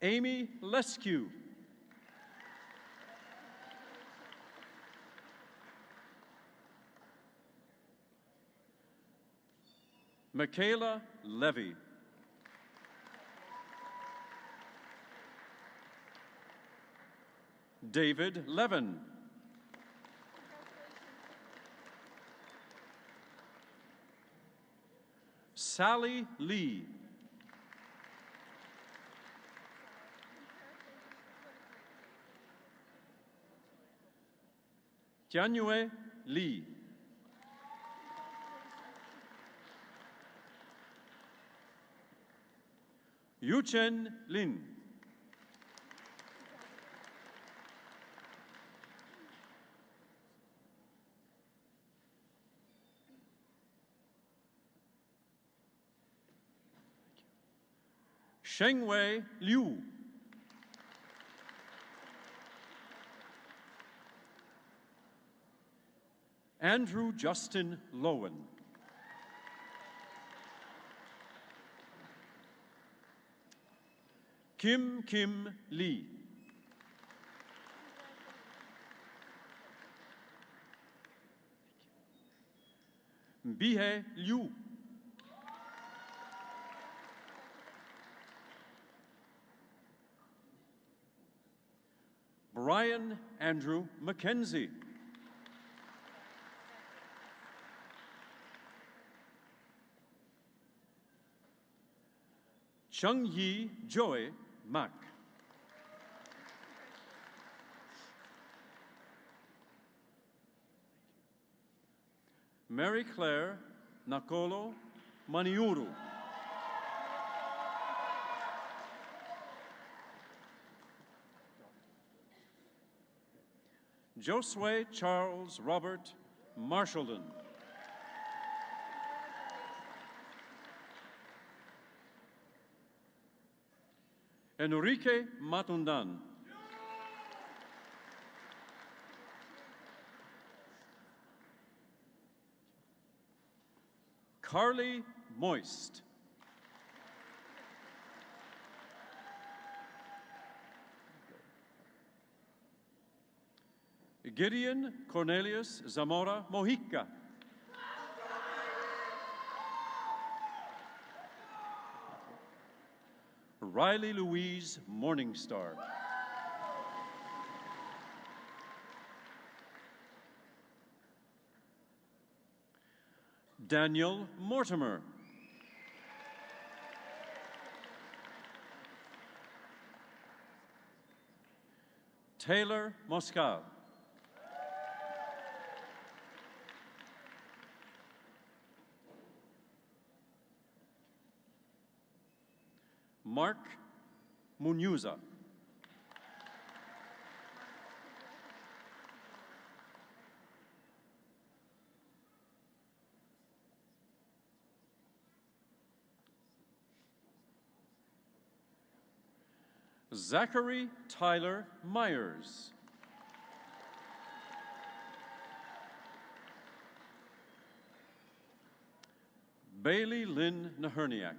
Amy Leskew. Michaela Levy. David Levin. Sally Lee. Tianyue Lee. Yuchen Lin. Shengwei Liu. Andrew Justin Lowen. Kim Kim Lee. Bihe Liu. Brian Andrew McKenzie. Chung Yi Joy Mak. Mary Claire Nakolo Maniuru. Josue Charles Robert Marshallton. Enrique Matundan. Carly Moist. Gideon Cornelius Zamora Mojica. Riley Louise Morningstar. Daniel Mortimer. Taylor Moscal. Mark Munuza. Zachary Tyler Myers. Bailey Lynn Naherniak.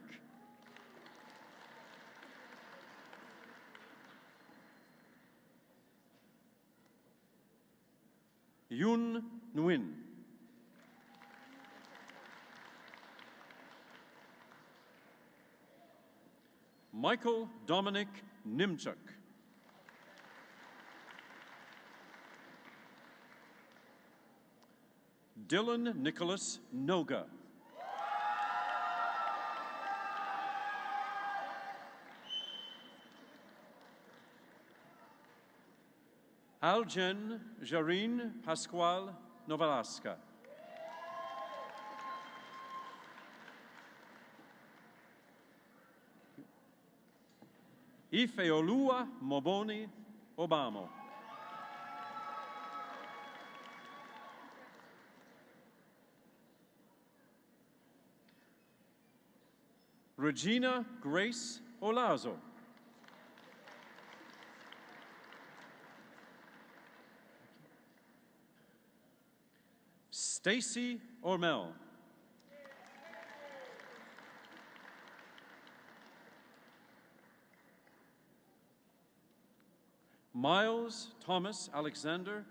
Yoon Nguyen. Michael Dominic Nimchuk. Dylan Nicholas Noga. Aljen Jarine Pascual Novalaska. Ifeolua Moboni Obamo. Regina Grace Olazo. Stacy Ormel. Miles Thomas Alexander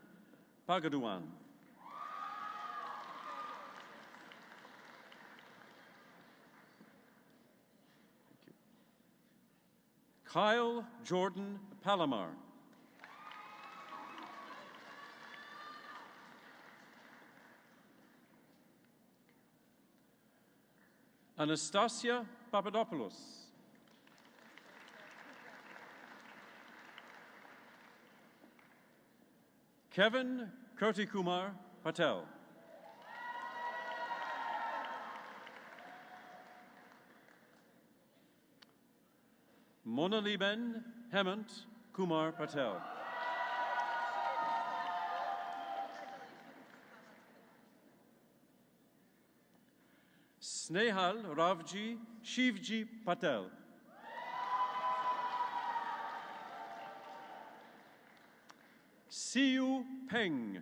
Pagaduan. Kyle Jordan Palomar. Anastasia Papadopoulos. Kevin Kurtikumar Patel. Monaliben Hemant Kumar Patel. Snehal Ravji Shivji Patel. Siu Peng.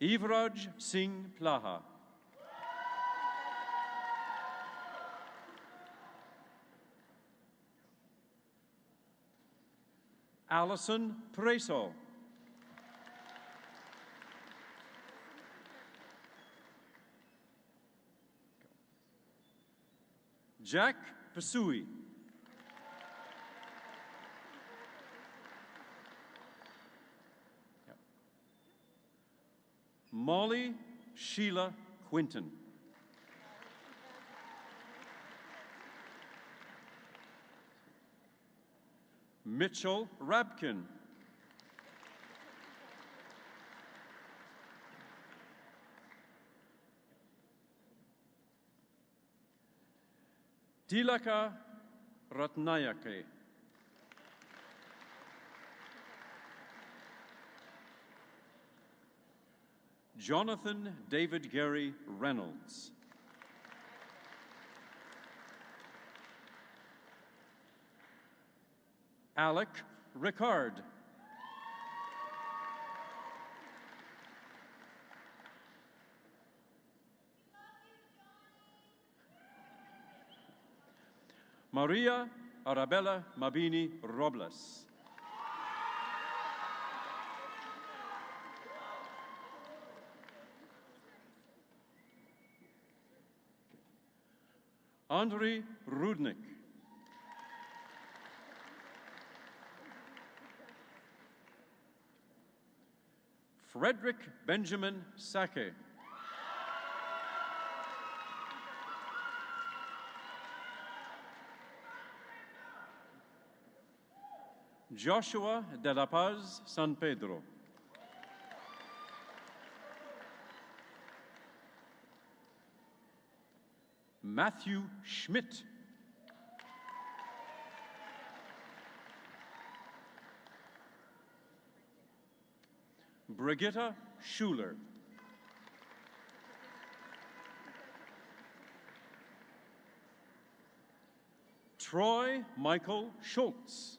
Ivraj Singh Plaha. Allison Preso. Jack Pasui. Molly Sheila Quinton. Mitchell Rabkin. Tilaka Ratnayake. Jonathan David Gary Reynolds. Alec Ricard. Maria Arabella Mabini Robles. Andrei Rudnik. Frederick Benjamin Sake. Joshua de la Paz San Pedro. Matthew Schmidt. Brigitta Schuler. Troy Michael Schultz.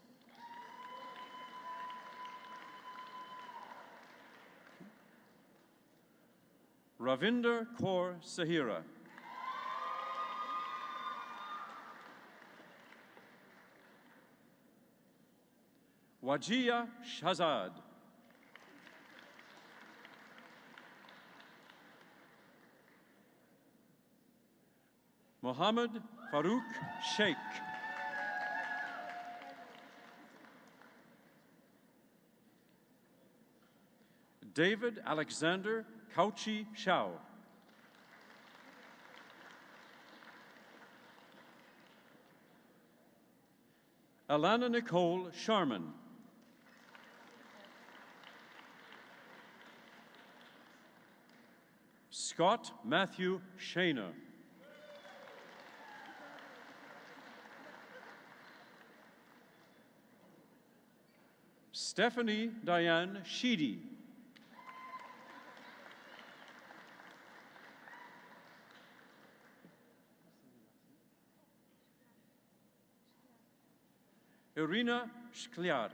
Ravinder Kaur Sahira. Wajia Shazad. Mohammed Farouk Sheikh. David Alexander Kauchi Shao. Alana Nicole Sharman. Scott Matthew Shana. Stephanie Diane Sheedy. Irina Shkliar.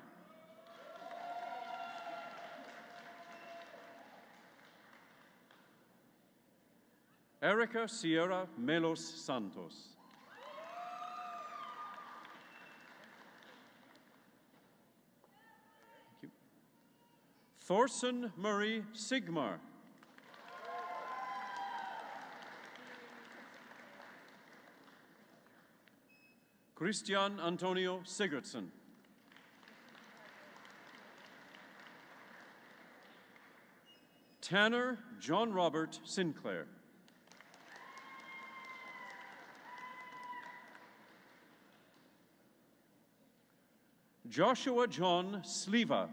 Erica Sierra Melos Santos. Thank you. Thorson Murray Sigmar. Christian Antonio Sigurdsson. Tanner John Robert Sinclair. Joshua John Sleva.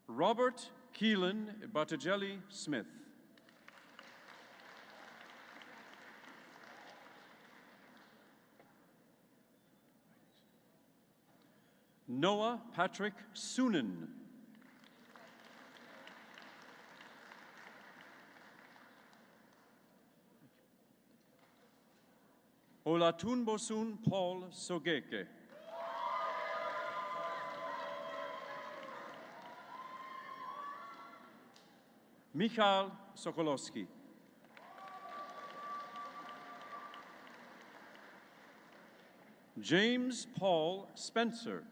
Robert Keelan Batajelli Smith. Noah Patrick Sunan. Olatunbosun Paul Sogeke. Michal Sokolowski. James Paul Spencer.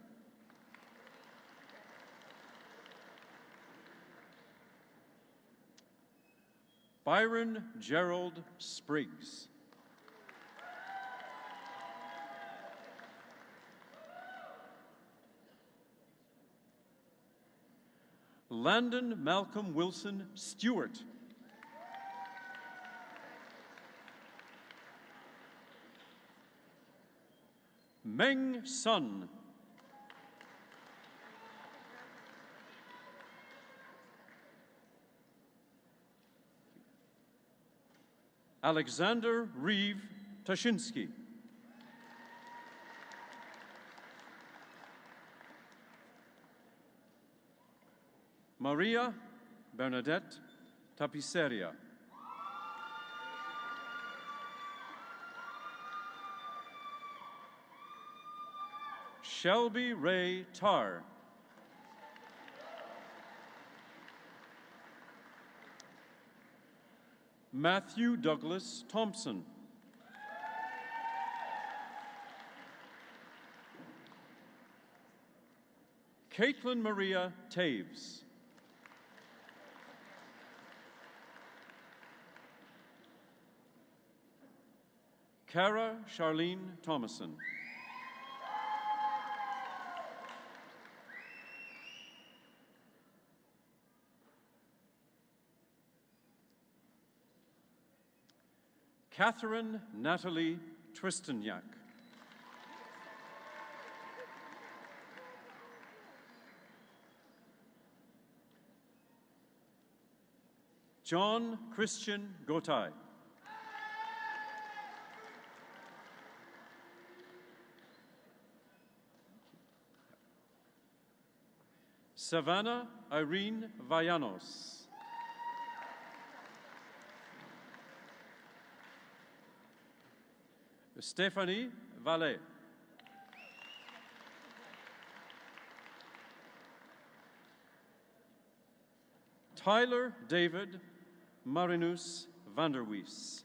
Byron Gerald Spriggs. Landon Malcolm Wilson Stewart. Meng Sun. Alexander Reeve Tashinsky. Maria Bernadette Tapiceria. Shelby Ray Tarr. Matthew Douglas Thompson. Caitlin Maria Taves. Cara Charlene Thomason. Catherine Natalie Twisteniak. John Christian Gotay. Savannah Irene Vallanos. Stephanie Vallet. Tyler David Marinus Vanderwees.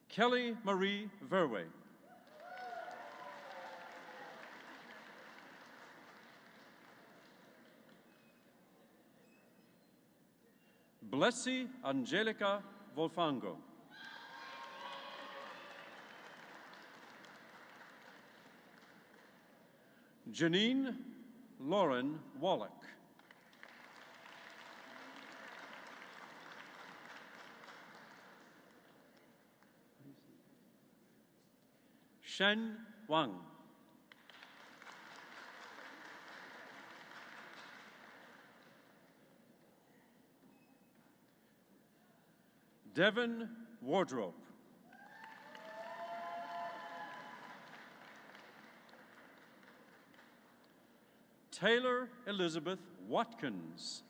Kelly Marie Verwey. Blessy Angelica Volfango. Janine Lauren Wallach. Shen Wang. Devon Wardrobe. Taylor Elizabeth Watkins.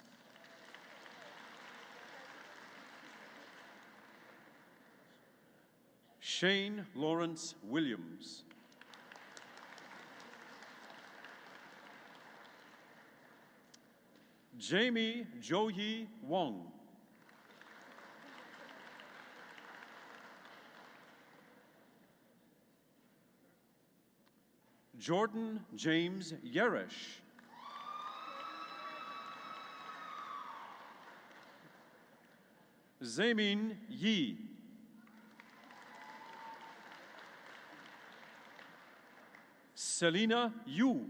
Shane Lawrence Williams. Jamie Jo-Yi Wong. Jordan James Yeresh. Zamin Yi. Selena Yu.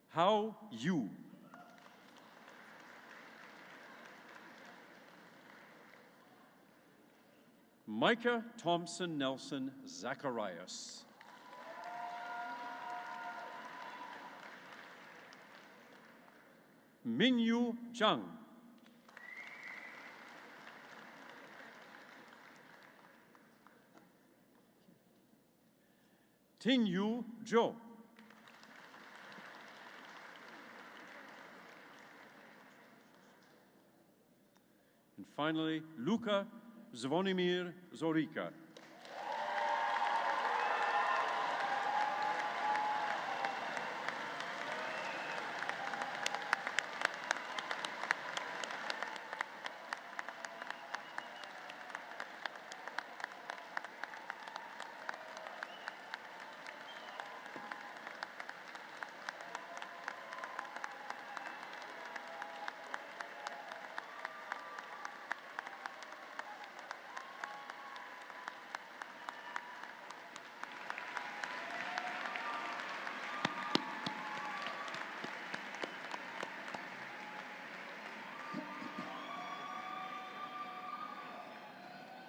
Hao Yu. Micah Thompson Nelson Zacharias. Mingyu Zhang. Tingyu Zhou. And finally, Luka Zvonimir Zorika.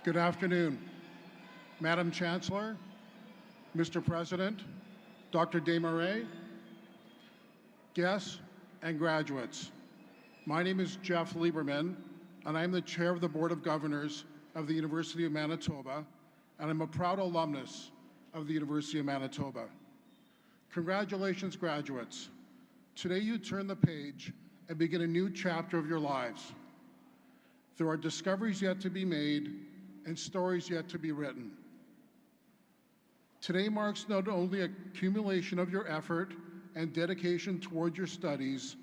Good afternoon, Madam Chancellor, Mr. President, Dr. Desmarais, guests, and graduates. My name is Jeff Lieberman, and I'm the Chair of the Board of Governors of the University of Manitoba, and I'm a proud alumnus of the University of Manitoba. Congratulations, graduates. Today you turn the page and begin a new chapter of your lives. There are discoveries yet to be made and stories yet to be written. Today marks not only a accumulation of your effort and dedication toward your studies,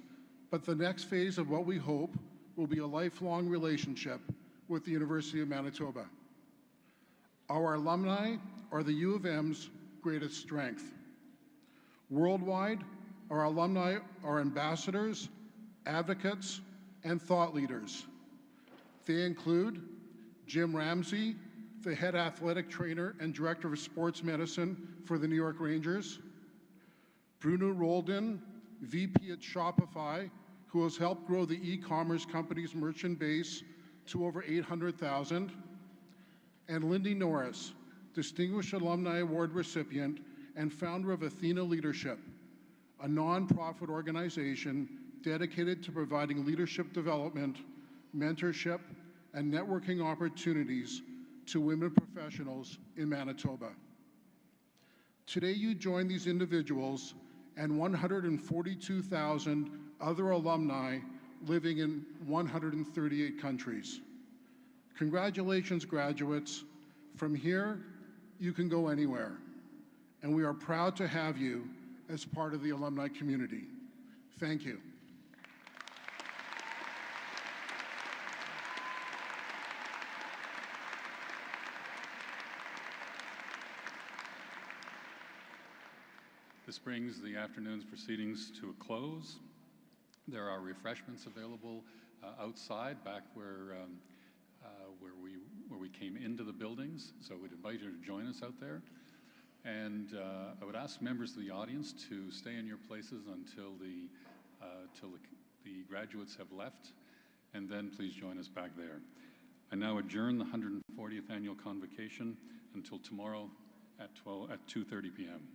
but the next phase of what we hope will be a lifelong relationship with the University of Manitoba. Our alumni are the U of M's greatest strength. Worldwide, our alumni are ambassadors, advocates, and thought leaders. They include Jim Ramsey, the head athletic trainer and director of sports medicine for the New York Rangers. Bruno Roldan, VP at Shopify, who has helped grow the e-commerce company's merchant base to over 800,000. and Lindy Norris, Distinguished Alumni Award recipient and founder of Athena Leadership, a nonprofit organization dedicated to providing leadership development, mentorship, and networking opportunities to women professionals in Manitoba. Today you join these individuals and 142,000 other alumni living in 138 countries. Congratulations, graduates. From here, you can go anywhere, and we are proud to have you as part of the alumni community. Thank you. This brings the afternoon's proceedings to a close. There are refreshments available outside, back where we came into the buildings, so we'd invite you to join us out there. And I would ask members of the audience to stay in your places until the graduates have left, and then please join us back there. I now adjourn the 140th Annual Convocation until tomorrow at 2:30 p.m.